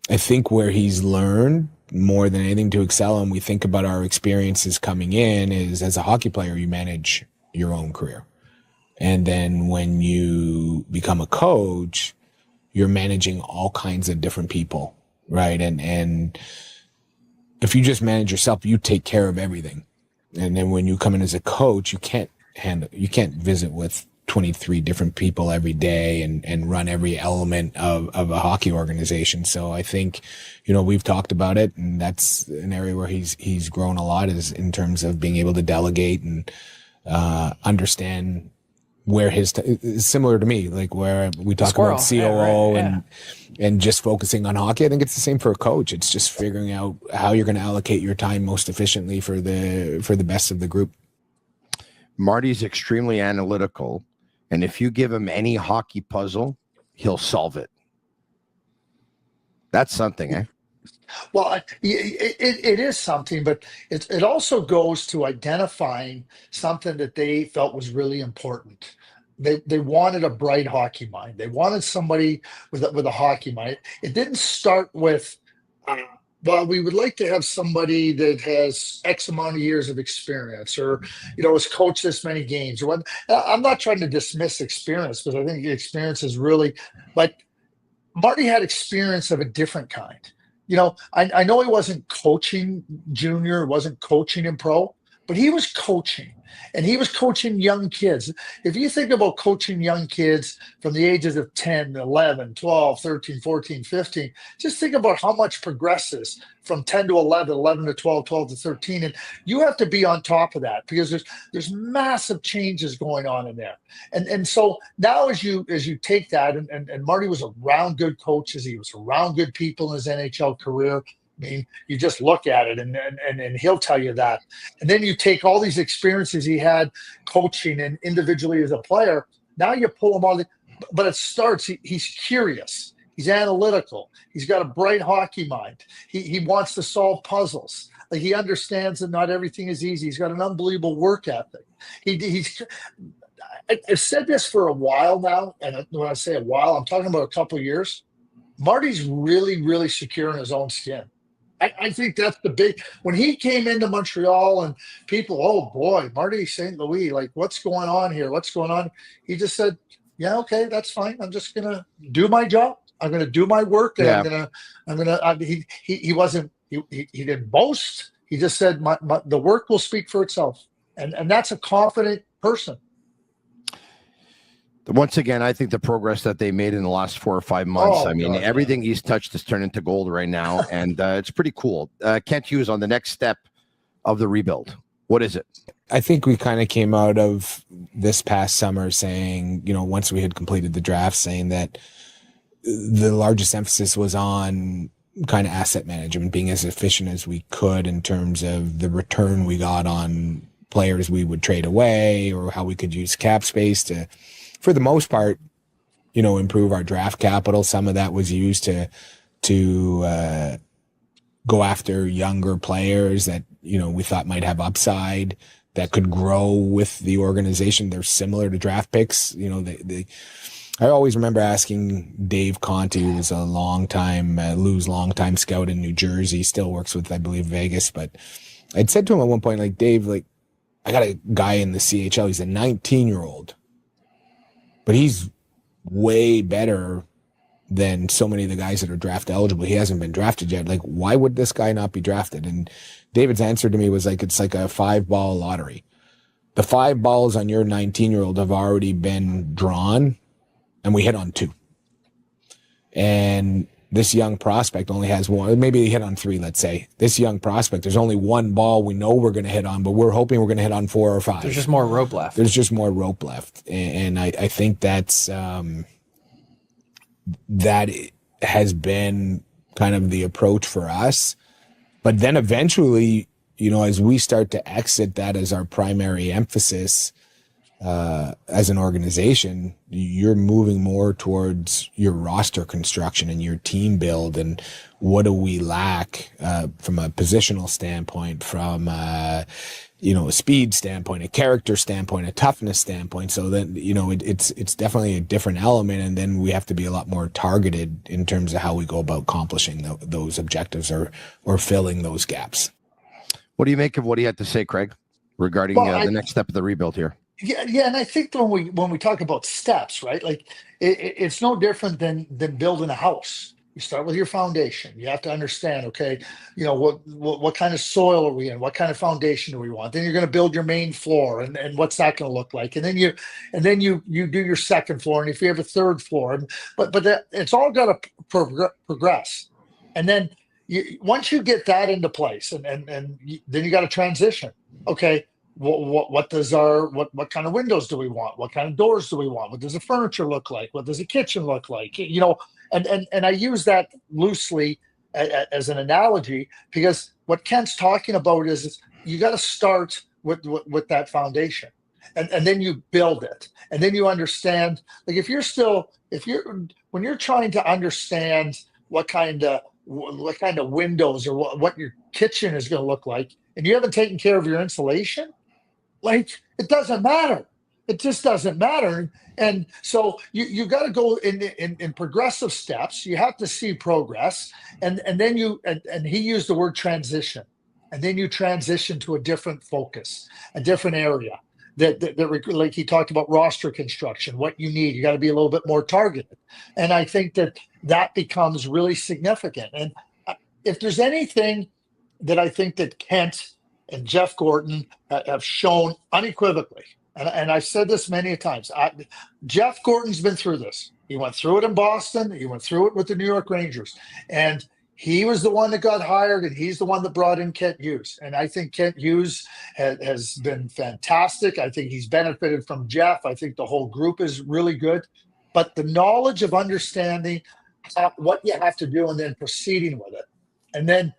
I think where he's learned more than anything to excel, and we think about our experiences coming in, is as a hockey player, you manage your own career. And then when you become a coach, you're managing all kinds of different people, right? And if you just manage yourself, you take care of everything. And then when you come in as a coach, you can't visit with 23 different people every day and run every element of a hockey organization. So I think, we've talked about it, and that's an area where he's grown a lot, is in terms of being able to delegate and understand where is similar to me, like where we talk about COO and just focusing on hockey. I think it's the same for a coach. It's just figuring out how you're going to allocate your time most efficiently for the best of the group. Marty's extremely analytical, and if you give him any hockey puzzle, he'll solve it. That's something, eh? Well, it is something, but it also goes to identifying something that they felt was really important. They wanted a bright hockey mind. They wanted somebody with a hockey mind. It didn't start with, well, we would like to have somebody that has X amount of years of experience, or has coached this many games, or what. I'm not trying to dismiss experience, because I think experience is really, but Marty had experience of a different kind. I know he wasn't coaching junior, wasn't coaching in pro, but he was coaching, and he was coaching young kids. If you think about coaching young kids from the ages of 10, 11, 12, 13, 14, 15, just think about how much progresses from 10 to 11, 11 to 12, 12 to 13. And you have to be on top of that, because there's massive changes going on in there. And so now as you take that, and Marty was around good coaches, he was around good people in his NHL career. I mean, you just look at it, and he'll tell you that. And then you take all these experiences he had coaching and individually as a player. Now you pull them all. But it starts, he's curious. He's analytical. He's got a bright hockey mind. He wants to solve puzzles. Like, he understands that not everything is easy. He's got an unbelievable work ethic. I've said this for a while now, and when I say a while, I'm talking about a couple of years. Marty's really, really secure in his own skin. I think that's the big, when he came into Montreal and people, oh boy, Marty St. Louis, like, what's going on here? What's going on? He just said, yeah, okay, that's fine. I'm just going to do my job. I'm going to do my work. And he didn't boast. He just said, the work will speak for itself. And that's a confident person. Once again, I think the progress that they made in the last 4 or 5 months, everything he's touched has turned into gold right now, and it's pretty cool. Kent Hughes on the next step of the rebuild. What is it? I think we kind of came out of this past summer saying, once we had completed the draft, saying that the largest emphasis was on kind of asset management, being as efficient as we could in terms of the return we got on players we would trade away, or how we could use cap space to, for the most part, improve our draft capital. Some of that was used to go after younger players that, we thought might have upside, that could grow with the organization. They're similar to draft picks. I always remember asking Dave Conte, who was a longtime scout in New Jersey, still works with, I believe, Vegas. But I'd said to him at one point, like, Dave, like, I got a guy in the CHL. He's a 19-year-old. But he's way better than so many of the guys that are draft eligible. He hasn't been drafted yet. Like, why would this guy not be drafted? And David's answer to me was like, it's like a 5-ball lottery. The 5 balls on your 19-year-old have already been drawn, and we hit on 2. And this young prospect only has 1. Maybe he hit on 3, let's say. This young prospect, there's only 1 ball we know we're going to hit on, but we're hoping we're going to hit on 4 or 5. There's just more rope left. And I think that's that has been kind of the approach for us. But then eventually, as we start to exit that as our primary emphasis, as an organization, you're moving more towards your roster construction and your team build, and what do we lack from a positional standpoint, from a speed standpoint, a character standpoint, a toughness standpoint. So then it's definitely a different element, and then we have to be a lot more targeted in terms of how we go about accomplishing those objectives or filling those gaps. What do you make of what he had to say, Craig, regarding the next step of the rebuild here? Yeah, and I think when we talk about steps, right? Like, it's no different than building a house. You start with your foundation. You have to understand, okay, what kind of soil are we in? What kind of foundation do we want? Then you're going to build your main floor, and what's that going to look like? And then you do your second floor, and if you have a third floor, but it's all got to progress. And then once you get that into place, and then you got to transition. Okay, what kind of windows do we want? What kind of doors do we want? What does the furniture look like? What does the kitchen look like? And I use that loosely as an analogy, because what Kent's talking about is you got to start with that foundation, and then you build it, and then you understand. Like when you're trying to understand what kind of windows or what your kitchen is going to look like, and you haven't taken care of your insulation, like, it doesn't matter. It just doesn't matter. And so you got to go in progressive steps. You have to see progress, and then and he used the word transition, and then you transition to a different focus, a different area. That like he talked about roster construction, what you need. You got to be a little bit more targeted, and I think that becomes really significant. And if there's anything that I think that Kent and Jeff Gorton have shown unequivocally, and I've said this many times, Jeff Gorton's been through this. He went through it in Boston. He went through it with the New York Rangers, and he was the one that got hired, and he's the one that brought in Kent Hughes. And I think Kent Hughes has been fantastic. I think he's benefited from Jeff. I think the whole group is really good. But the knowledge of understanding what you have to do and then proceeding with it, and then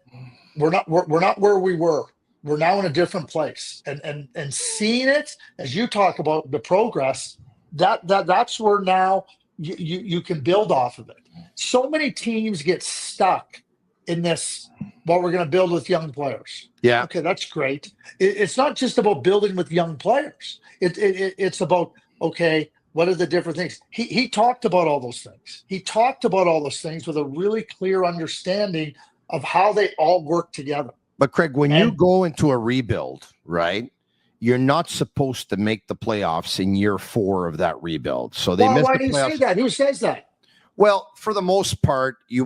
we're not where we were. We're now in a different place, and seeing it as you talk about the progress, that's where now you can build off of it. So many teams get stuck in this. Well, we're going to build with young players. Yeah. Okay, that's great. It's not just about building with young players. It's about, okay, what are the different things? He talked about all those things. He talked about all those things with a really clear understanding of how they all work together. But Craig, when you go into a rebuild, right, you're not supposed to make the playoffs in year 4 of that rebuild. So they missed the playoffs. Why do you say that? Who says that? Well, for the most part, you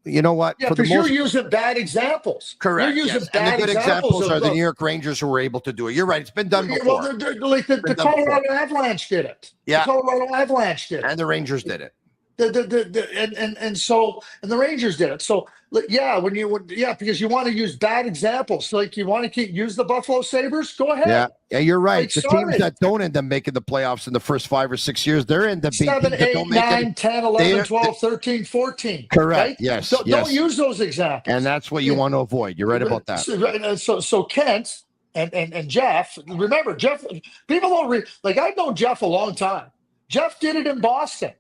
know what? Yeah, because you're using bad examples. Correct. You're using yes. bad and the good examples are the New York Rangers who were able to do it. You're right. It's been done before. Well, like the Colorado Avalanche did it. Yeah. The Colorado Avalanche did it. And the Rangers did it. And the Rangers did it. So yeah, because you want to use bad examples. Like you want to use the Buffalo Sabres, go ahead. Yeah, you're right. Like, the teams that don't end up making the playoffs in the first 5 or 6 years, they're in the 7, 8, 9, 10, 11, 12, 13, 14. Correct. Right? Yes. So yes. don't use those examples. And that's what you want to avoid. You're right about that. So Kent and Jeff, remember Jeff. People don't I've known Jeff a long time. Jeff did it in Boston.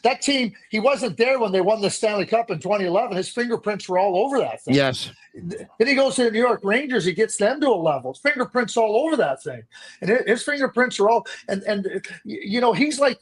That team, he wasn't there when they won the Stanley Cup in 2011. His fingerprints were all over that thing. Yes. Then he goes to the New York Rangers. He gets them to a level. His fingerprints all over that thing, and his fingerprints are all. And he's like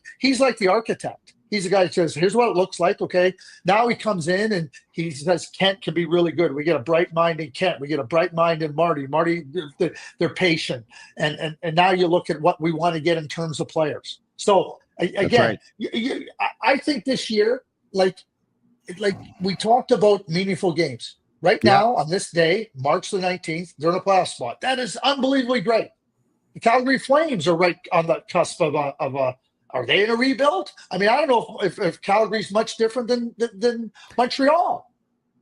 the architect. He's the guy that says, "Here's what it looks like." Okay. Now he comes in and he says, "Kent can be really good. We get a bright mind in Kent. We get a bright mind in Marty. Marty, they're patient, and now you look at what we want to get in terms of players." So. Again, right. I think this year, like we talked about meaningful games. Right now, on this day, March the 19th, they're in a playoff spot. That is unbelievably great. The Calgary Flames are right on the cusp of are they in a rebuild? I mean, I don't know if Calgary's much different than Montreal.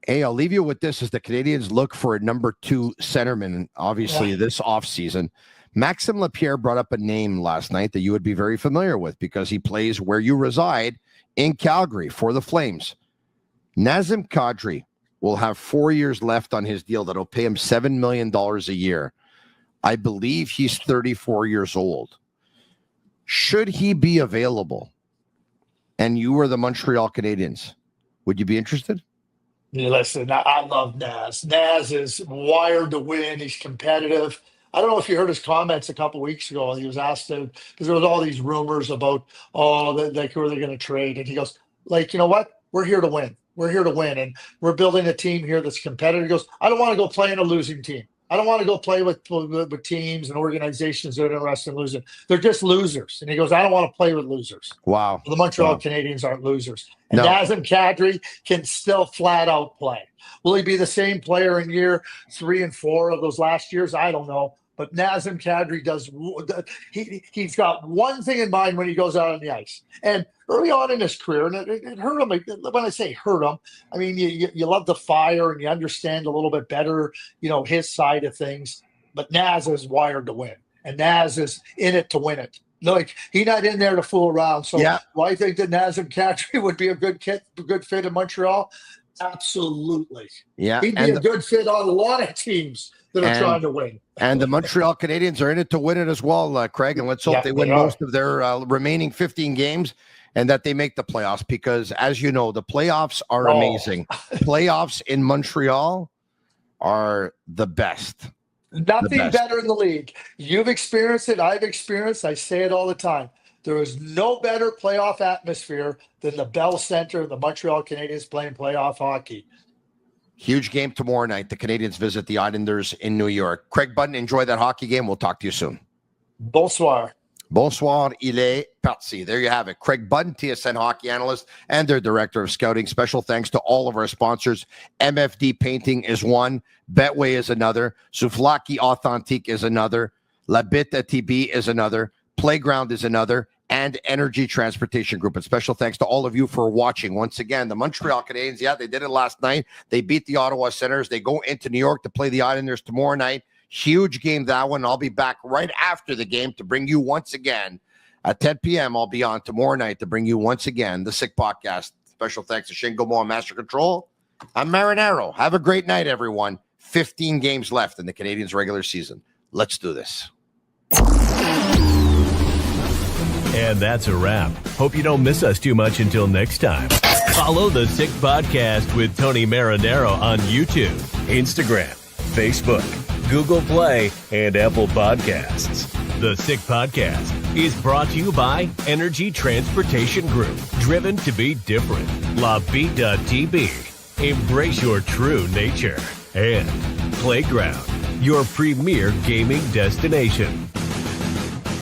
Hey, I'll leave you with this as the Canadiens look for a number 2 centerman, obviously, this offseason. Maxime Lapierre brought up a name last night that you would be very familiar with because he plays where you reside in Calgary for the Flames. Nazem Kadri will have 4 years left on his deal that'll pay him $7 million a year. I believe he's 34 years old. Should he be available and you were the Montreal Canadiens, would you be interested? Yeah, listen, I love Naz. Naz is wired to win. He's competitive. I don't know if you heard his comments a couple of weeks ago. He was asked because there was all these rumors about, who are they going to trade? And he goes, you know what? We're here to win. We're here to win. And we're building a team here that's competitive. He goes, I don't want to go play in a losing team. I don't want to go play with teams and organizations that are interested in losing. They're just losers. And he goes, I don't want to play with losers. Wow. The Montreal Canadiens aren't losers. And No. Nazem Kadri can still flat out play. Will he be the same player in year 3 and 4 of those last years? I don't know. But Nazem Kadri does. He's got one thing in mind when he goes out on the ice. And early on in his career, and it hurt him. When I say hurt him, I mean you love the fire and you understand a little bit better, his side of things. But Naz is wired to win, and Naz is in it to win it. Like, he's not in there to fool around. So do I think that Nazem Kadri would be a good fit in Montreal? Absolutely. Yeah, he'd be a good fit on a lot of teams that are trying to win. And the Montreal Canadiens are in it to win it as well, Craig. And let's hope they win most of their remaining 15 games and that they make the playoffs, because, as you know, the playoffs are amazing. Playoffs in Montreal are the best. Nothing better in the league. You've experienced it. I've experienced. I say it all the time. There is no better playoff atmosphere than the Bell Center and the Montreal Canadiens playing playoff hockey. Huge game tomorrow night. The Canadiens visit the Islanders in New York. Craig Button, enjoy that hockey game. We'll talk to you soon. Bonsoir. Bonsoir, il est parti. There you have it. Craig Button, TSN hockey analyst and their director of scouting. Special thanks to all of our sponsors. MFD Painting is one. Betway is another. Souvlaki Authentique is another. La Bittt at Tibi is another. Playground is another. And Energy Transportation Group. And special thanks to all of you for watching. Once again, the Montreal Canadiens, they did it last night. They beat the Ottawa Senators. They go into New York to play the Islanders tomorrow night. Huge game, that one. I'll be back right after the game to bring you once again. At 10 p.m., I'll be on tomorrow night to bring you once again the Sick Podcast. Special thanks to Shane Gomo on Master Control. I'm Marinaro. Have a great night, everyone. 15 games left in the Canadiens' regular season. Let's do this. And that's a wrap. Hope you don't miss us too much until next time. Follow the Sick Podcast with Tony Marinaro on YouTube, Instagram, Facebook, Google Play, and Apple Podcasts. The Sick Podcast is brought to you by Energy Transportation Group, driven to be different. La Vida TB, embrace your true nature. And Playground, your premier gaming destination.